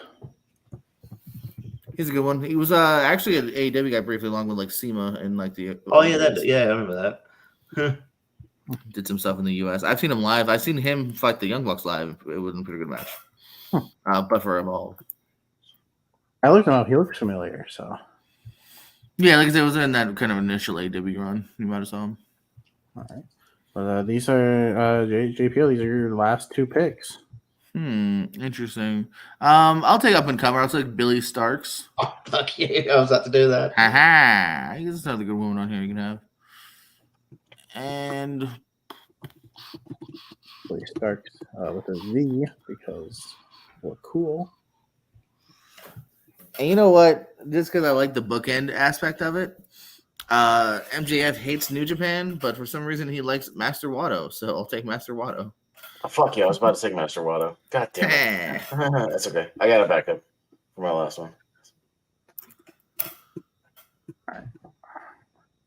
He's a good one. He was actually an AEW guy briefly, along with like SEMA and like the. Oh yeah, I remember that. Did some stuff in the US. I've seen him live. I've seen him fight the Young Bucks live. It was a pretty good match. But for him all. I looked him up. He looks familiar. So. Yeah, like I said, it was in that kind of initial AEW run. You might have saw him. All right. But these are JPL. These are your last 2 picks. Interesting. I'll take up and comer. I'll take Billy Starks. Oh, fuck yeah. I was about to do that. Haha. There's another good woman on here you can have. And So he starts with a Z because we're cool. And you know what? Just because I like the bookend aspect of it, MJF hates New Japan, but for some reason he likes Master Wato, so I'll take Master Wato. Oh, fuck you! I was about to take Master Wado. God damn it. That's okay. I got it back up for my last one.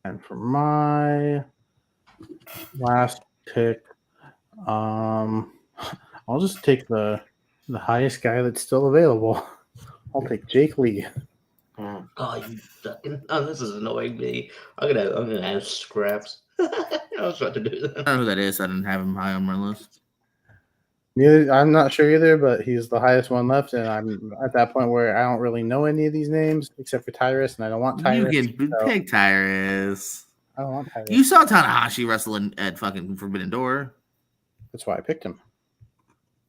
And for my last pick, I'll just take the highest guy that's still available. I'll take Jake Lee. Mhm. Oh, you fucking! Oh, this is annoying me. I'm gonna have scraps. I was about to do I that. don't know who that is. I didn't have him high on my list. I'm not sure either, but he's the highest one left, and I'm at that point where I don't really know any of these names except for Tyrus, and I don't want Tyrus. You can so pick Tyrus. I don't want Tyrus. You saw Tanahashi wrestle at fucking Forbidden Door. That's why I picked him.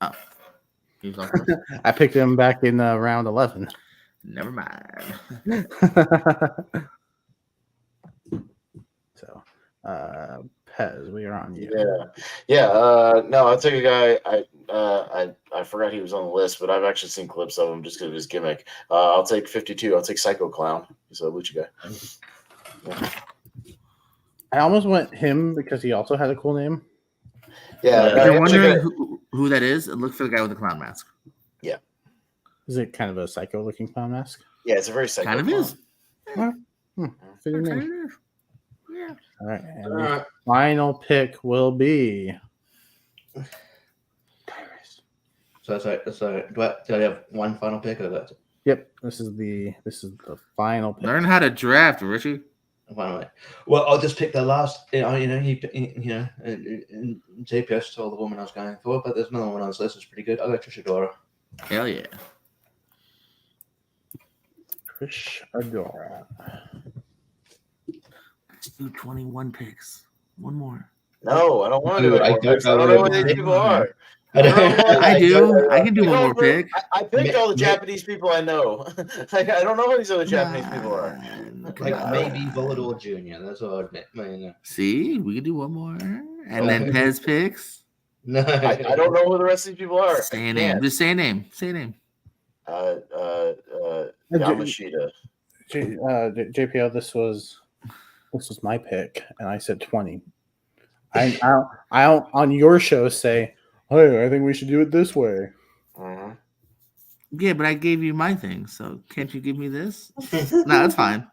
Oh. You saw I picked him back in round 11. Never mind. So, Pez, we are on you. No, I'll take a guy. I forgot he was on the list, but I've actually seen clips of him just because of his gimmick. I'll take 52. I'll take Psycho Clown. He's a lucha guy. Yeah. I almost went him because he also had a cool name. Yeah, If you're wondering who that is, look for the guy with the clown mask. Yeah. Is it kind of a psycho looking clown mask? Yeah, it's a very psycho Kind of clown. is. Fitting name. Yeah. All right. And the final pick will be Tyrus. So do I have one final pick or that's Yep. This is the final pick. Learn how to draft, Richie. finally? Well, I'll just pick the last. And JPS told the woman I was going for, but there's another one on this list that's pretty good. I got Trish Adora. Hell yeah. Trish Adora. Let's do 21 picks. One more. No, I don't want to do it. I I don't know who these people are. I do. I can do one more pick. I picked all the Japanese people I know. I don't know who these other Japanese people are. Like maybe Volador Jr. That's all I admit. See, we can do one more. And then Pez picks. No, I don't know who the rest of these people are. Say a name. Just say a name. Say a name. Yamashita. JPL, this was my pick, and I said 20. I on your show say, hey, I think we should do it this way. Uh-huh. Yeah, but I gave you my thing, so can't you give me this? No, that's fine.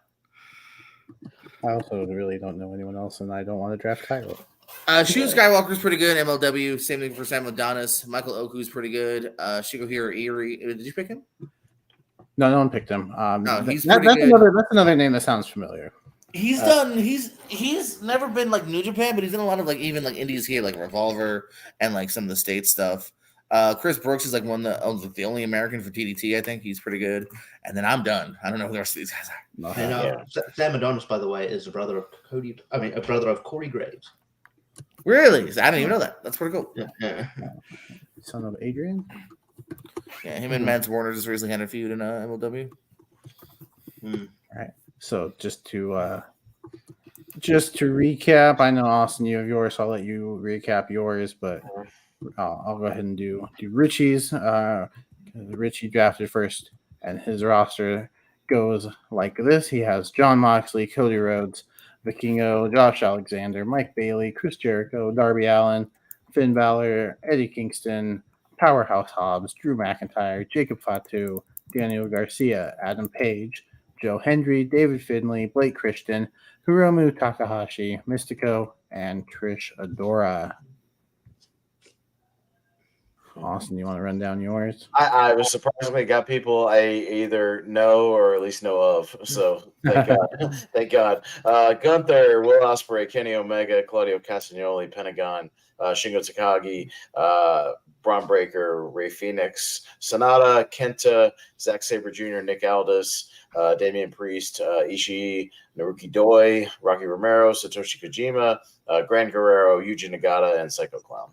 I also really don't know anyone else, and I don't want to draft Kylo. Shun Skywalker's pretty good. MLW. Same thing for Sam Adonis. Michael Oku's pretty good. Shigeru Irie. Did you pick him? No one picked him. He's that's pretty good. That's another name that sounds familiar. He's done. He's never been like New Japan, but he's done a lot of like even like indies here, like Revolver and like some of the state stuff. Chris Brooks is like the only American for TDT. I think he's pretty good. And then I'm done. I don't know who the rest of these guys are. And Sam Adonis, by the way, is a brother of Corey Graves. Really? I didn't even know that. That's pretty cool. Yeah. Son of Adrian. Yeah, him and Mads Warner just recently had a feud in MLW. All right. So just to recap, I know Austin, you have yours, so I'll let you recap yours, but I'll go ahead and do Richie's. Richie drafted first, and his roster goes like this. He has John Moxley, Cody Rhodes, Vikingo, Josh Alexander, Mike Bailey, Chris Jericho, Darby Allin, Finn Balor, Eddie Kingston, Powerhouse Hobbs, Drew McIntyre, Jacob Fatu, Daniel Garcia, Adam Page, Joe Hendry, David Finlay, Blake Christian, Hiromu Takahashi, Mystico, and Trish Adora. Austin, you want to run down yours? I was surprisingly got people I either know or at least know of. So thank God. Thank God. Gunther, Will Ospreay, Kenny Omega, Claudio Castagnoli, Pentagon, Shingo Takagi, Braun Breaker, Ray Phoenix, Sonata, Kenta, Zack Sabre Jr., Nick Aldis, Damian Priest, Ishii, Naruki Doi, Rocky Romero, Satoshi Kojima, Gran Guerrero, Yuji Nagata, and Psycho Clown.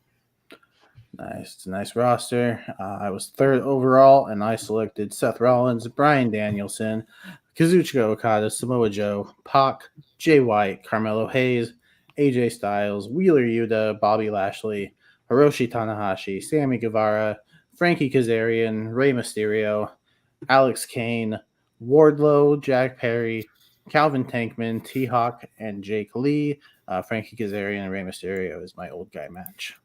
Nice. It's a nice roster. I was third overall, and I selected Seth Rollins, Bryan Danielson, Kazuchika Okada, Samoa Joe, Pac, Jay White, Carmelo Hayes, AJ Styles, Wheeler Yuta, Bobby Lashley, Hiroshi Tanahashi, Sammy Guevara, Frankie Kazarian, Rey Mysterio, Alex Kane, Wardlow, Jack Perry, Calvin Tankman, T-Hawk, and Jake Lee. Frankie Kazarian and Rey Mysterio is my old guy match.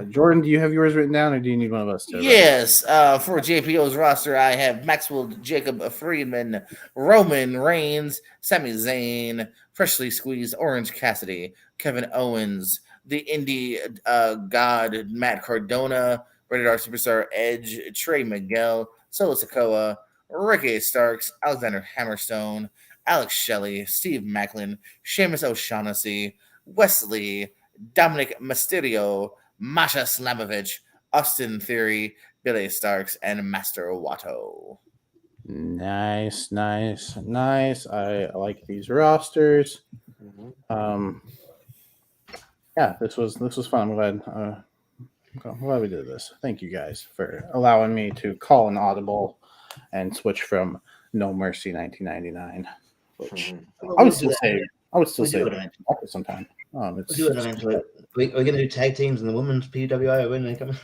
Jordan, do you have yours written down, or do you need one of us to? Yes, for JPO's roster, I have Maxwell Jacob Friedman, Roman Reigns, Sami Zayn, Freshly Squeezed Orange Cassidy, Kevin Owens, the indie god Matt Cardona, Rated R Superstar Edge, Trey Miguel, Solo Sikoa, Ricky Starks, Alexander Hammerstone, Alex Shelley, Steve Macklin, Sheamus O'Shaughnessy, Wesley, Dominic Mysterio, Masha Slamovich, Austin Theory, Billy Starks, and Master Watto. Nice. I like these rosters. Yeah, this was fun. I'm glad we did this. Thank you guys for allowing me to call an audible and switch from No Mercy 1999, which I would still say sometime. We'll do it eventually. We're going to do tag teams in the women's PWI when they come.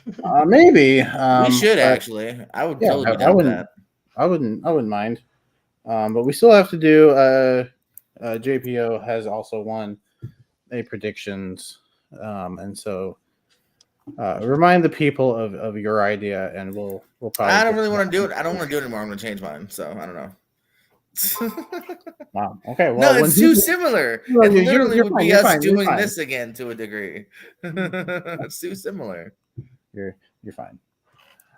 Maybe we should actually. I would totally be down with that. I wouldn't mind. But we still have to do. JPO has also won a predictions, and so remind the people of your idea, and we'll probably. I don't really want to do it. I don't want to do it anymore. I'm going to change mine, so I don't know. Wow. Okay. Well, no, it's too similar. No, it literally would be us doing fine. this again to a degree. It's too similar. You're fine.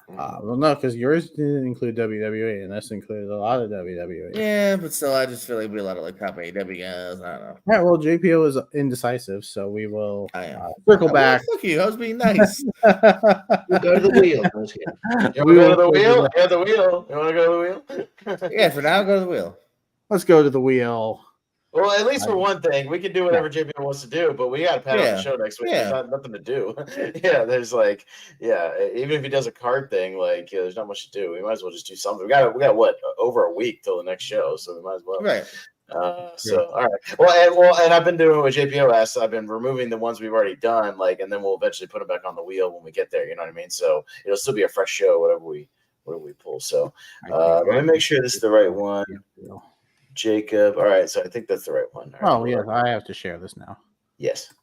Well, no, because yours didn't include WWE, and this included a lot of WWE. Yeah, but still, I just feel like it'd be a lot of like top AW guys. I don't know. Yeah, well, JPO is indecisive, so we will circle back. Fuck you. I was being nice. We'll go to the wheel. You want to go to the wheel? Yeah, the wheel. You want to go to the wheel? Yeah, for now, go to the wheel. Let's go to the wheel. Well, at least for one thing, we can do whatever JPO wants to do, but we got to Pat on the show next week. There's nothing to do. There's even if he does a card thing, there's not much to do. We might as well just do something. We got what, over a week till the next show, so we might as well. Right. All right. Well, and I've been doing what JPO asked. I've been removing the ones we've already done, and then we'll eventually put them back on the wheel when we get there. You know what I mean? So it'll still be a fresh show, whatever we pull. So let me make sure this is the right one. Jacob. All right, so I think that's the right one. Right. Yes, I have to share this now. Yes.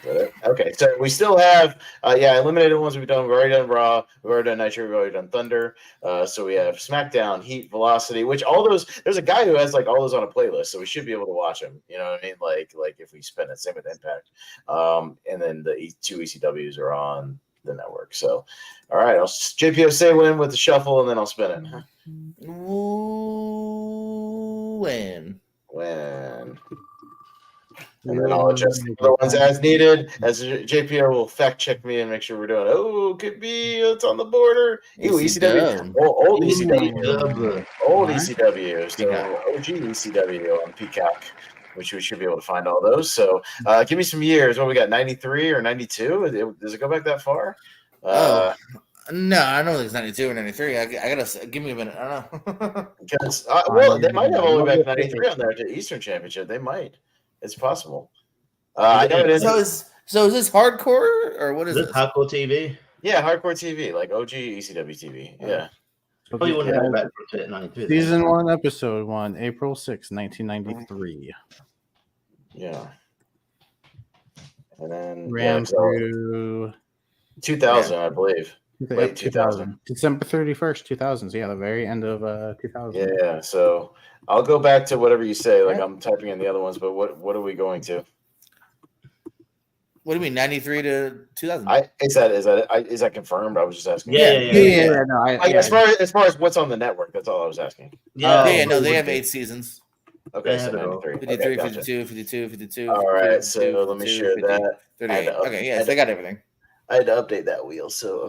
Okay, so we still have, eliminated ones we've done. We've already done Raw. We've already done Nitro. We've already done Thunder. So we have SmackDown, Heat, Velocity, which all those, there's a guy who has all those on a playlist, so we should be able to watch them. You know what I mean? Like if we spin it, same with Impact. And then the two ECWs are on the network. So, all right, I'll JPO say win with the shuffle, and then I'll spin it. Win. And then I'll adjust the other ones as needed. As JPO will fact check me and make sure we're doing. Oh, could be it's on the border. Ew, ECW, old ECW, old ECW. So OG ECW on Peacock, which we should be able to find all those. So give me some years. What we got? 93 or 92? Does it go back that far? No, I don't think it's 92 or 93. I gotta give me a minute. I don't know. Because they might have all the way back 93 on there to Eastern Championship. They might. It's possible. I know it is. So is this hardcore or what is this? Hardcore TV? Yeah, hardcore TV, like OG ECW TV. Yeah. Probably wouldn't go back to 93. Season 1, Episode 1, April 6, 1993. Yeah. And then ran through 2000, I believe. Late 2000. December 31st, 2000. So yeah, the very end of 2000. Yeah, so I'll go back to whatever you say. I'm typing in the other ones, but what are we going to? What do you mean, 93 to 2000? Is that confirmed? I was just asking. Yeah. No, as far as what's on the network, that's all I was asking. No, they have 8 seasons. Okay, so 93. 53, okay, 52, 52, 52. All right, so let me share that. 38. Okay, yes, they got everything. I had to update that wheel. So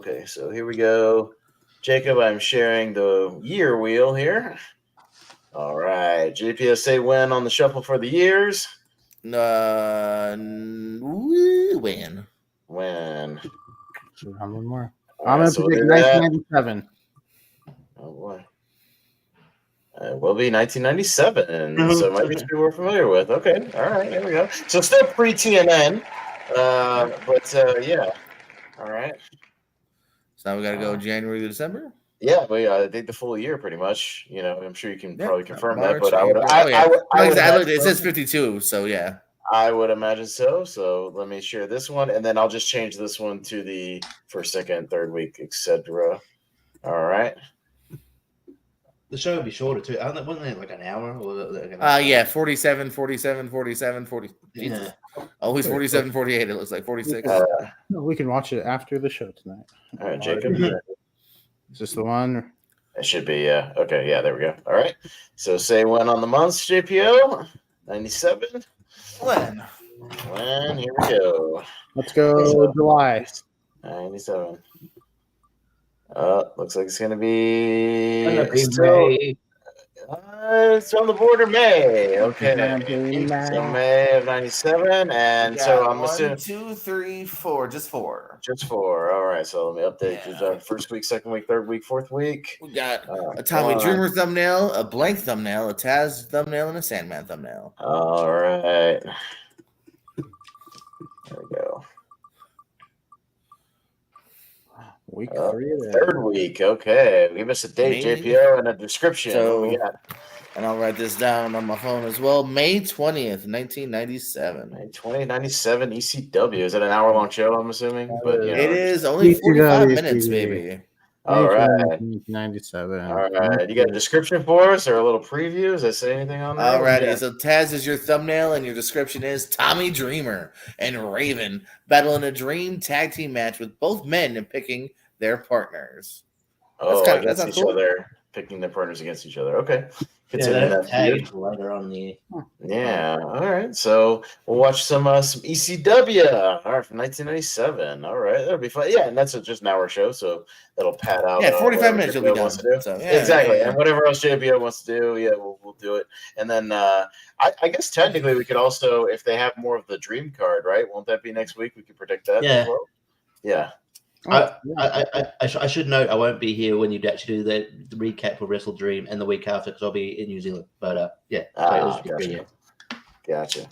here we go. Jacob, I'm sharing the year wheel here. All right. JPS say win on the shuffle for the years. Win. One more. I'm going to predict 1997. Oh, boy. It will be 1997, so it might be something we're familiar with. Okay, all right, there we go. So still pre-TNN, but yeah, all right. So now we got to go January to December. Yeah, but I think the full year, pretty much. You know, I'm sure you can probably confirm that, March, but I would. April. I would I looked. It says 52, so yeah. I would imagine so. So let me share this one, and then I'll just change this one to the first, second, third week, etc. All right. The show would be shorter too. Wasn't it like an hour? Yeah, 47, 47, 47, 40. Yeah. Always 47, 48. It looks like 46. No, we can watch it after the show tonight. All right, Jacob. Is this the one? It should be, yeah. Okay, yeah, there we go. All right. So say when on the months, JPO? 97? When? Here we go. Let's go July. 97. Looks like it's going to be... it's on the border May. Okay. So May of 97. And so I'm assuming... 1, 2, 3, 4. Just 4. Just 4. All right. So let me update. First week, second week, third week, fourth week. We got a Tommy Dreamer thumbnail, a blank thumbnail, a Taz thumbnail, and a Sandman thumbnail. All right. There we go. Week 3. Third week. Okay. Give us a date, JPO, and a description. So, we got? And I'll write this down on my phone as well. May 20th, 1997. May 2097 ECW. Is it an hour-long show, I'm assuming? But it is only 45 minutes, baby. All right. 97. All right. You got a description for us or a little preview? Does that say anything on there? All righty. So Taz is your thumbnail, and your description is Tommy Dreamer and Raven battle in a dream tag team match with both men and picking their partners. Against each other, picking their partners against each other. Okay. That tag later on the. Yeah. All right. So we'll watch some ECW. All right, from 1997. All right, that'll be fun. Yeah, and that's just an hour show, so that'll pad out. Yeah, 45 minutes you'll be done. So, exactly, and whatever else JBO wants to do, we'll do it. And then I guess technically we could also, if they have more of the Dream card, right? Won't that be next week? We could predict that. Yeah. As well? Yeah. I should note I won't be here when you actually do the recap for Wrestle Dream and the week after because I'll be in New Zealand. But Gotcha.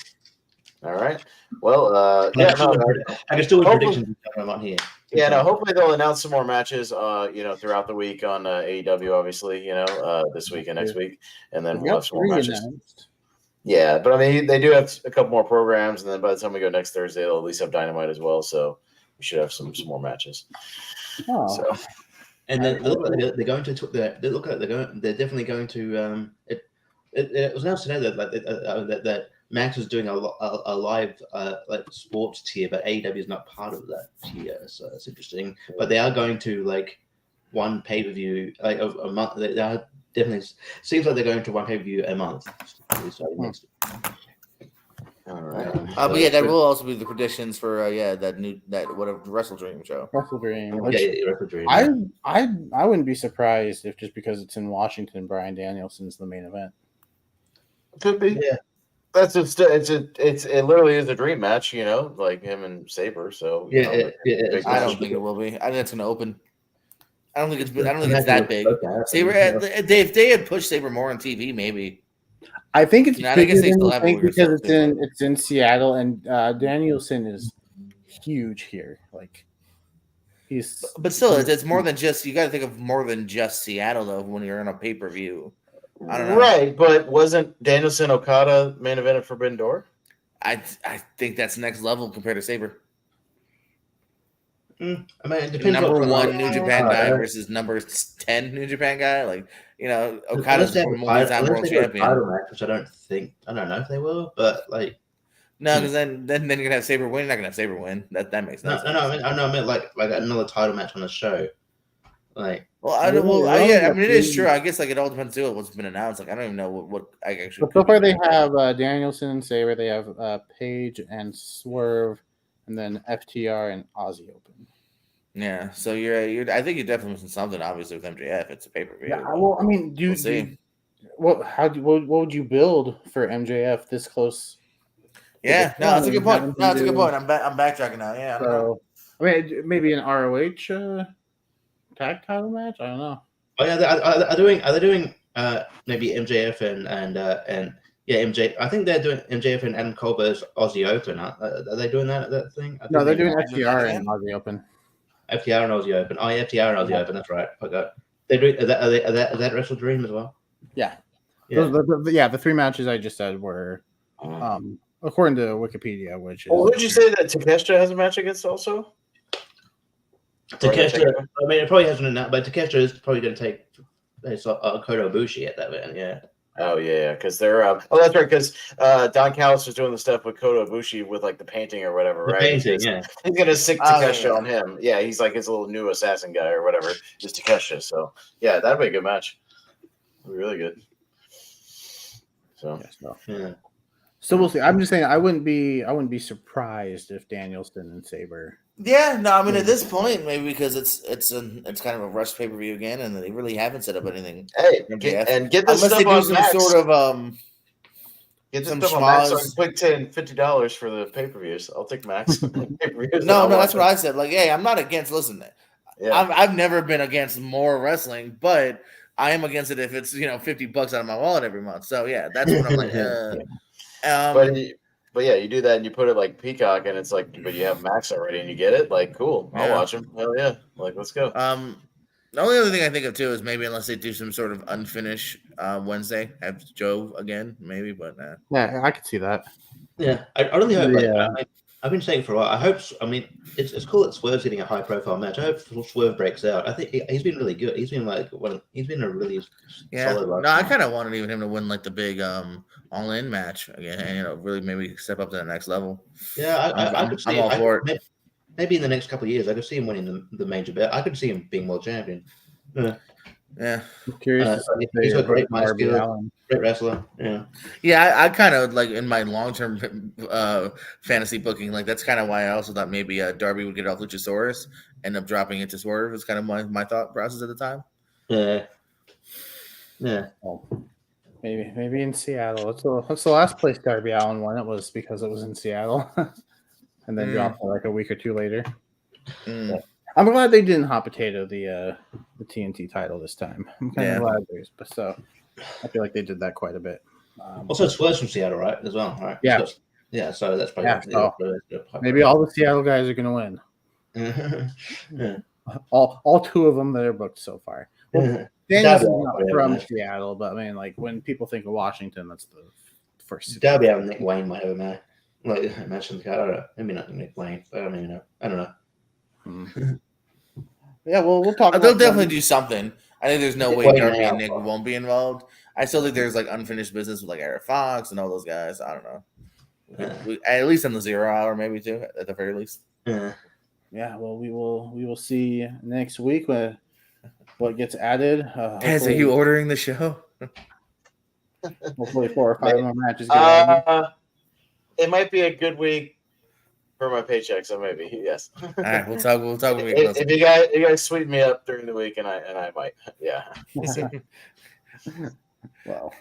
All right. Well, I can still do predictions when I'm not here. Yeah, no. Hopefully they'll announce some more matches, throughout the week on AEW, obviously, this week and next week, and then we'll have some more matches. Announced. Yeah, but I mean, they do have a couple more programs, and then by the time we go next Thursday, they'll at least have Dynamite as well. So. We should have some more matches. Oh. So, and then they're going to. They're definitely going to. It was announced today that Max is doing a live sports tier, but AEW is not part of that tier, so it's interesting. But they are going to one pay per view a month. They are definitely seems like they're going to one pay per view a month. Next. All right. But yeah, that will also be the predictions for whatever Wrestle Dream show. Wrestle Dream. Wrestle Dream. I wouldn't be surprised if just because it's in Washington, Bryan Danielson's the main event. Could be. Yeah. That's it literally is a dream match, like him and Sabre. So I don't think it will be. I think it's gonna open. I don't think it's that big. Sabre, if they had pushed Sabre more on TV, maybe. I think it's bigger than you think because it's in Seattle, and Danielson is huge here. But still, it's more than just. You got to think of more than just Seattle though when you're in a pay per view. I don't know. Right, but wasn't Danielson Okada main event at Forbidden Door? I think that's next level compared to Sabre. I mean, it depends. Number 1 New Japan guy versus number 10 New Japan guy. Okada's multi-time world champion. Which I don't know if they will, but no, because then you're gonna have Sabre win. You're not gonna have Sabre win. That makes no sense. No, I meant like another title match on the show. It is true. I guess it all depends too on what's been announced. I don't even know what I actually. But so far they have Danielson and Sabre. They have Page and Swerve, and then FTR and Aussie open. Yeah, so you're. I think you're definitely missing something. Obviously, with MJF, it's a pay per view. Yeah, well, I mean, what would you build for MJF this close? Yeah, no, that's a good point. No, that's a good point. I'm backtracking now. Yeah, so I mean, maybe an ROH tag title match. I don't know. Oh yeah, are they doing maybe MJF and yeah, MJ. I think they're doing MJF and Adam Cole versus Aussie Open. Are they doing that thing? I No, think they're they doing doing that FTR again? and Aussie Open. FTR and Aussie Open. Oh, yeah, FTR and Aussie Open. That's right. Forgot. They do. Are that Wrestle Dream as well? Yeah. Yeah. The 3 matches I just said were, according to Wikipedia, which is. Well, would you say that Takeshita has a match against also? Takeshita. I mean, it probably hasn't announced, but Takeshita is probably going to take Kota Ibushi at that event. Yeah. Oh yeah, because they're oh that's right, because Don Callis was doing the stuff with Kota Ibushi with like the painting or whatever, The right? painting, He's gonna stick Oh, Takeshita yeah. on him. Yeah, he's like his little new assassin guy or whatever. Is Takeshita, so yeah, that'd be a good match. It'd be really good. So Yeah. So we'll see. I'm just saying I wouldn't be surprised if Danielson and Saber. Yeah, no, I mean at this point, maybe because it's kind of a rush pay per view again, and they really haven't set up anything. hey, MJF. get this Unless stuff they do on some Max. sort of Get this some stuff on Max. So I schmaz. can put $50 for the pay per views. I'll take Max. Pay-per-views, No, I'll that's watch what I said. Like, hey, I'm not against. Listen, Yeah. I've never been against more wrestling, but I am against it if it's $50 out of my wallet every month. So yeah, that's what I'm like. But yeah, you do that and you put it like Peacock, and it's like, but you have Max already, and you get it. Like, cool, I'll Yeah. watch him. Hell yeah, like let's go. The only other thing I think of too is maybe unless they do some sort of unfinished Wednesday, have Joe again, maybe, but nah. Yeah, I could see that. Yeah, I really hope. Yeah. I've been saying for a while. I hope. I mean, it's cool that Swerve's getting a high profile match. I hope Swerve breaks out. I think he's been really good. He's been he's been a really solid. No, I kind of wanted even him to win like the big all in match again, and really maybe step up to the next level. Yeah, I could see. I'm all for it. Maybe in the next couple of years, I could see him winning the major belt. I could see him being world champion. Yeah. I'm curious. He's got great mind skills, great wrestler. Yeah. Yeah, I kind of like in my long term fantasy booking, like that's kind of why I also thought maybe Darby would get off Luchasaurus, end up dropping into Swerve. Was kind of my thought process at the time. Yeah. Yeah. Well, maybe in Seattle. That's the last place Darby Allin won. It was because it was in Seattle, and then dropped it like a week or two later. Mm. I'm glad they didn't hot potato the TNT title this time. I'm kind of glad but so I feel like they did that quite a bit. Also, Swerve's from Seattle, right? As well, right? Yeah. Yeah. So that's probably maybe all the Seattle guys are going to win. All 2 of them that are booked so far. Well, Daniel's not from Seattle, but I mean, like when people think of Washington, that's the first. Darby and Nick Wayne might have a match. Like I mentioned, I don't know. Maybe not Nick Wayne. I don't even know. I don't know. Yeah, well, we'll talk. They'll definitely do something. I think there's no way Wayne Darby and and Nick won't be involved. I still think there's like unfinished business with like Eric Fox and all those guys. I don't know. At least in the 0 hour, maybe too, at the very least. Yeah. Well, we will see next week what gets added. Are you ordering the show? Hopefully 4 or 5 more matches get added. It might be a good week for my paycheck, so maybe yes. All right, we'll talk. If you guys sweeten me up during the week, and I might, yeah. Well,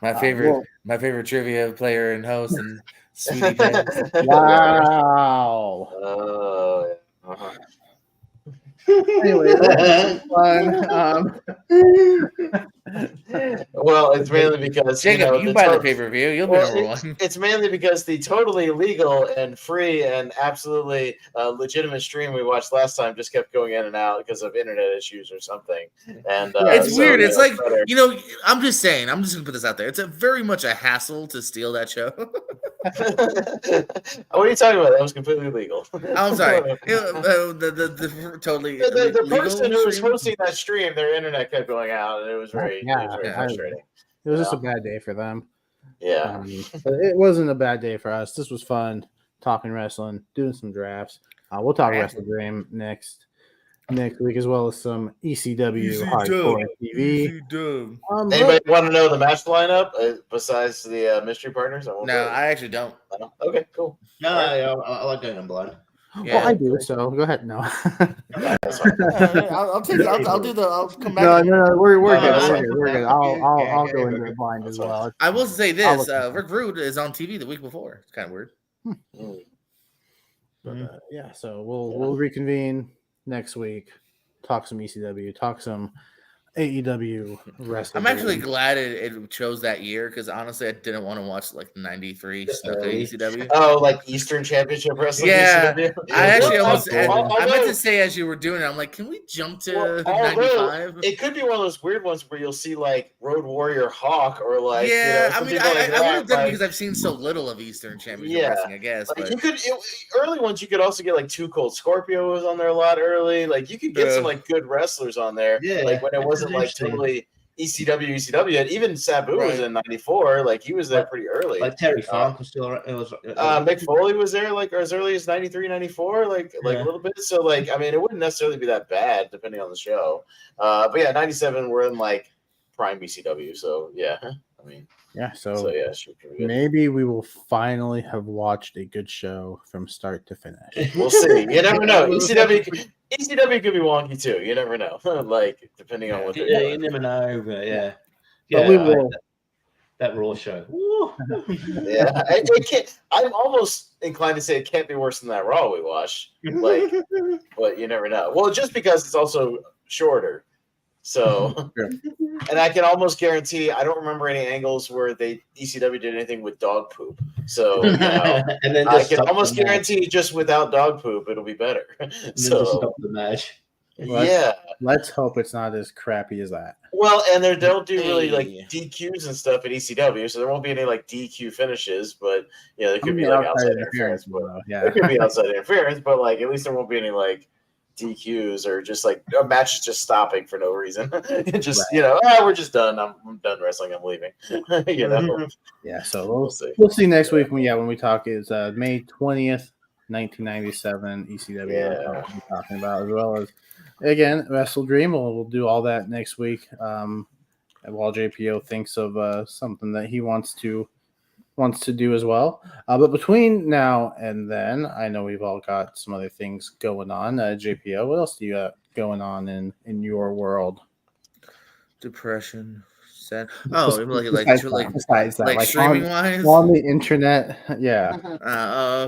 my favorite trivia player and host and Sweetie Pie. Wow. Oh, yeah. Anyway, that's fun. Well, it's mainly because Jacob, you buy the pay-per-view. You'll be number one. It's mainly because the totally legal and free and absolutely legitimate stream we watched last time just kept going in and out because of internet issues or something. And it's weird. It's like I'm just saying. I'm just gonna put this out there. It's very much a hassle to steal that show. What are you talking about? That was completely legal. I'm sorry. The totally the person who was hosting that stream, their internet kept going out, and it was very frustrating. It was just a bad day for them. Yeah, but it wasn't a bad day for us. This was fun, talking wrestling, doing some drafts. We'll talk Wrestle Dream next week, as well as some ECW Hardcore TV. Anybody want to know the match lineup besides the mystery partners? I actually don't. Okay, cool. No, I like going on blind. Yeah. Well, I do, so go ahead. No, I'll come back. No, we're good. We're good. I'll go into the blind as well. I will say this: Rick Rude is on TV the week before. It's kind of weird. So we'll reconvene next week. Talk some ECW. Talk some AEW wrestling. I'm actually glad it chose that year because honestly, I didn't want to watch like '93 stuff at early. ECW. Oh, like Eastern Championship Wrestling. Yeah, ECW? I actually Well, almost. I meant although- to say as you were doing it, I'm like, can we jump to although '95? it could be one of those weird ones where you'll see like Road Warrior Hawk or like Yeah, I some mean, people like I would have that. done it Like, because I've seen so little of Eastern Championship Yeah. Wrestling, I guess. like But you could early ones you could also get like Too Cold Scorpio was on there a lot early. Like you could get some like good wrestlers on there. Yeah, like when it it's wasn't like interesting. totally ECW. And even Sabu was Right. in '94. Like he was there Like- pretty early. Like Terry Funk was still. It was. Mick Foley was there like as early as '93, '94, like a Yeah. little bit. So like I mean, it wouldn't necessarily be that bad depending on the show. But yeah, '97 we're in like prime BCW. So yeah, I mean, Yeah, so yeah, it should be pretty good. maybe we will finally have watched a good show from start to finish. We'll see. You never know. ECW could be wonky too. You never know. Like depending on what they're Yeah, doing. you never know, but yeah. But we will. That Raw show. Woo. Yeah, it can't. I'm almost inclined to say it can't be worse than that Raw we watched. Like, but you never know. Well, just because it's also shorter. So, Sure. and I can almost guarantee I don't remember any angles where ECW did anything with dog poop. So, you know, And then I just can stop almost the match. guarantee just without dog poop it'll be better. And then just So, stop the match. Well, yeah. Let's hope it's not as crappy as that. Well, and they don't do really like Hey. DQs and stuff at ECW, so there won't be any like DQ finishes, but yeah, there could I be mean, like outside interference. But though. Yeah. there could be outside interference, but like at least there won't be any like DQs or just like a match is just stopping for no reason. Just we're just done. I'm done wrestling. I'm leaving. you know. Yeah. So We'll see. we'll see next week when we talk is May 20th, 1997 ECW. Yeah. We'll be talking about as well as again Wrestle Dream. We'll do all that next week. And while JPO thinks of something that he wants to do as well. But between now and then, I know we've all got some other things going on. JPO, what else do you got going on in your world? depression, sad. Oh, like Besides that, like streaming wise. on the internet, yeah.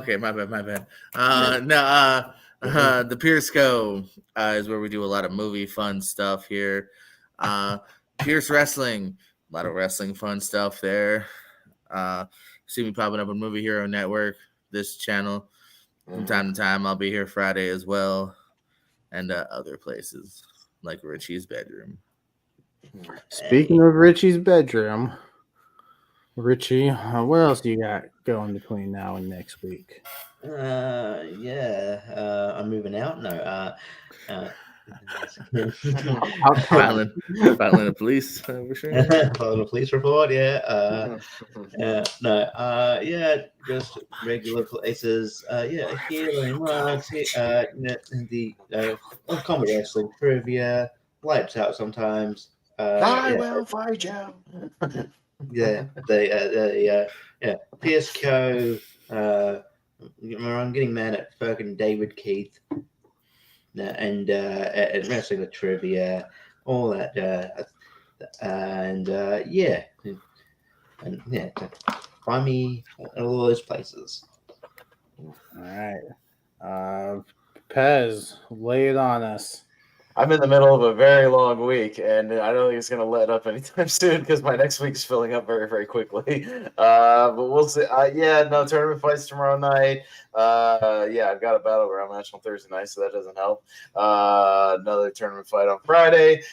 Okay, my bad. The Pierce is where we do a lot of movie fun stuff here. Pierce Wrestling, a lot of wrestling fun stuff there. See me popping up on Movie Hero Network, this channel. From time to time, I'll be here Friday as well, and other places like Richie's Bedroom. Speaking of Richie's bedroom, Richie, what else do you got going between now and next week? I'm moving out. No. Filing a police for sure. Following a police report. Yeah. Just regular places. Here in Marks. The comedy wrestling trivia. Lights out sometimes. I will fight you. PSCO. I'm getting mad at fucking David Keith. And wrestling the trivia, all that, find me at all those places. All right, Pez, lay it on us. I'm in the middle of a very long week, and I don't think it's going to let up anytime soon because my next week is filling up very, very quickly. But we'll see. Tournament fights tomorrow night. I've got a Battleground match on Thursday night, so that doesn't help. Another tournament fight on Friday.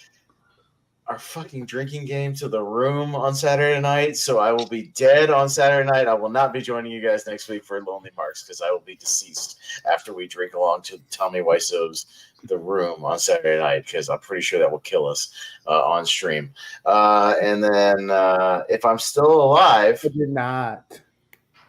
Our fucking drinking game to the room on Saturday night, so I will be dead on Saturday night. I will not be joining you guys next week for Lonely Marks because I will be deceased after we drink along to Tommy Wiseau's The Room on Saturday night because I'm pretty sure that will kill us on stream. And then if I'm still alive, I did not.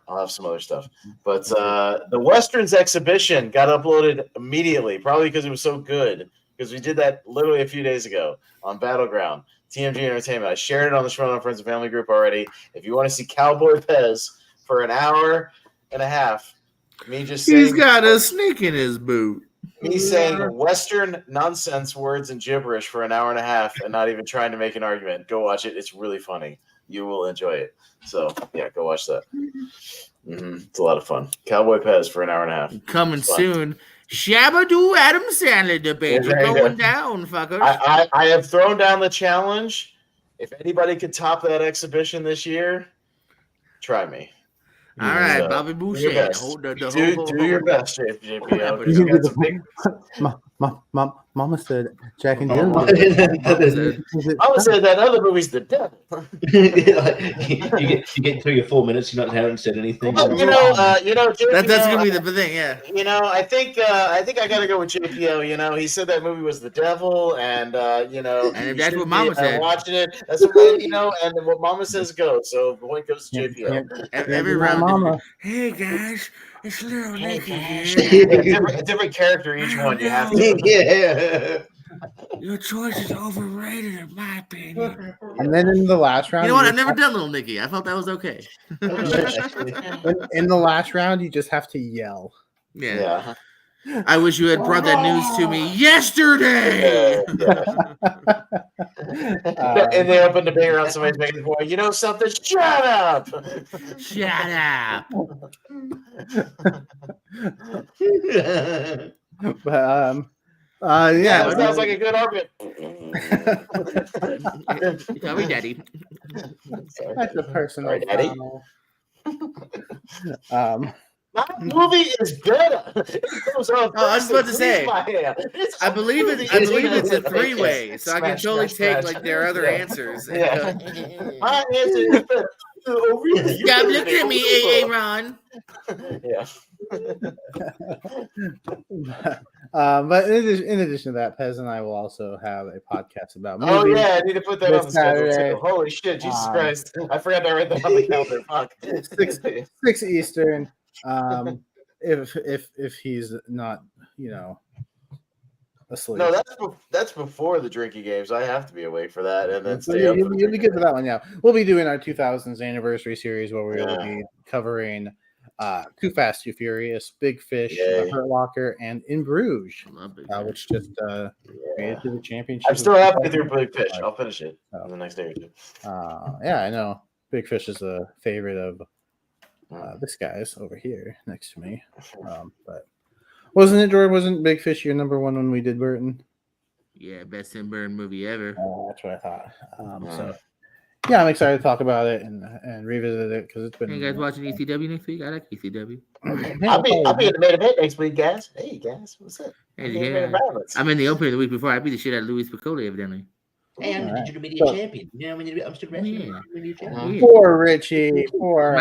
I'll have some other stuff. But the Westerns exhibition got uploaded immediately, probably because it was so good. Because we did that literally a few days ago on Battleground, TMG Entertainment. I shared it on the Shroud Friends and Family group already. If you want to see Cowboy Pez for an hour and a half, He's got a snake in his boot. Me saying Western nonsense words and gibberish for an hour and a half and not even trying to make an argument. Go watch it. It's really funny. You will enjoy it. So, yeah, go watch that. It's a lot of fun. Cowboy Pez for an hour and a half. Coming soon. Shabba-doo Adam Sandler debate. There You're you going go. down, fuckers. I have thrown down the challenge. If anybody could top that exhibition this year, try me. All right, So, Bobby do your Boucher. best. Hold the Do your best, JPO. Wrap it He's up. got some big. Mama said Jack and Jill. Mama said. I would say that other movie's the devil. you get 3 or 4 minutes. You're not haven't said anything. Well, JPO, That's gonna be the thing, yeah. I think I gotta go with JPO. He said that movie was the devil, and And if that's what Mama said, watching it, that's what and what Mama says goes. So the point goes to JPO. every round. Mama. Hey guys, it's little Nicky Yeah, different character each one. You have to. Yeah. Your choice is overrated, in my opinion. And then in the last round, You know what? I've never done Little Nicky. I thought that was okay. in the last round, you just have to yell. Yeah. I wish you had brought that news to me yesterday. And they open the bigger on somebody's making boy. You know something? Shut up. Shut up. But Yeah, that sounds like a good argument. Tell me, Daddy. that's a personal. Sorry, Daddy. Final. My movie is better. It goes on I was about to say, It's I believe it's a 3-way, so I can Smash, totally smash, take smash. like their other answers. Yeah. My answer is better. Oh, really? You Stop really looking at me, think AA Ron. Yeah. But in addition to that, Pez and I will also have a podcast about movies. Oh yeah, I need to put that This on the schedule Saturday. too. Holy shit, Jesus Christ! I forgot to write that on the calendar. Fuck. 6 Eastern. If he's not, asleep. No, that's before the drinking games. I have to be awake for that, and then So stay up. you'll for the be good drinking for that one. Yeah, we'll be doing our 2000s anniversary series where we will Yeah. be covering Too Fast, Too Furious, Big Fish, Yay. Hurt Locker, and In Bruges, Love it. which just Yeah. made it to the championship. I'm still halfway through Big Fish. I'll finish it in the next day or two. Yeah, I know. Big Fish is a favorite of this guy's over here next to me. But wasn't it, Jordan? Wasn't Big Fish your number one when we did Burton? Yeah, best Tim Burton movie ever. That's what I thought. So yeah, I'm excited to talk about it and revisit it because it's been. Hey, you guys watching ECW next week? I like ECW. I'll be in the main event next week, guys. Hey, guys, what's up? Hey, Main yeah. event violence. I'm in the opener the week before. I beat the shit out of Luis Piccoli, evidently. Hey, I'm the digital media champion. I'm still wrestling. Yeah. Media champion. Poor Richie. Poor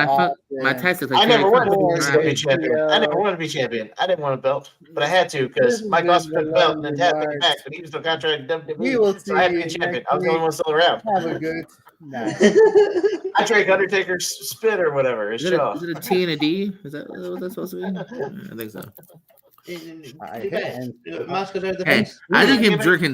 My test is like I never wanted to Terry be champion. I never wanted to be champion. I didn't want a belt, but I had to because Mike Austin took the belt and then Ted took it back, but he was still contracted to We will WWE, so I had to be a see champion. next I was the only one still around. Have a good night. I drank Undertaker's spit or whatever. His Is it jaw. a T and a D? Is that what that's supposed to be? Yeah, I think so. Mascots out of the Hey, face. I think him drinking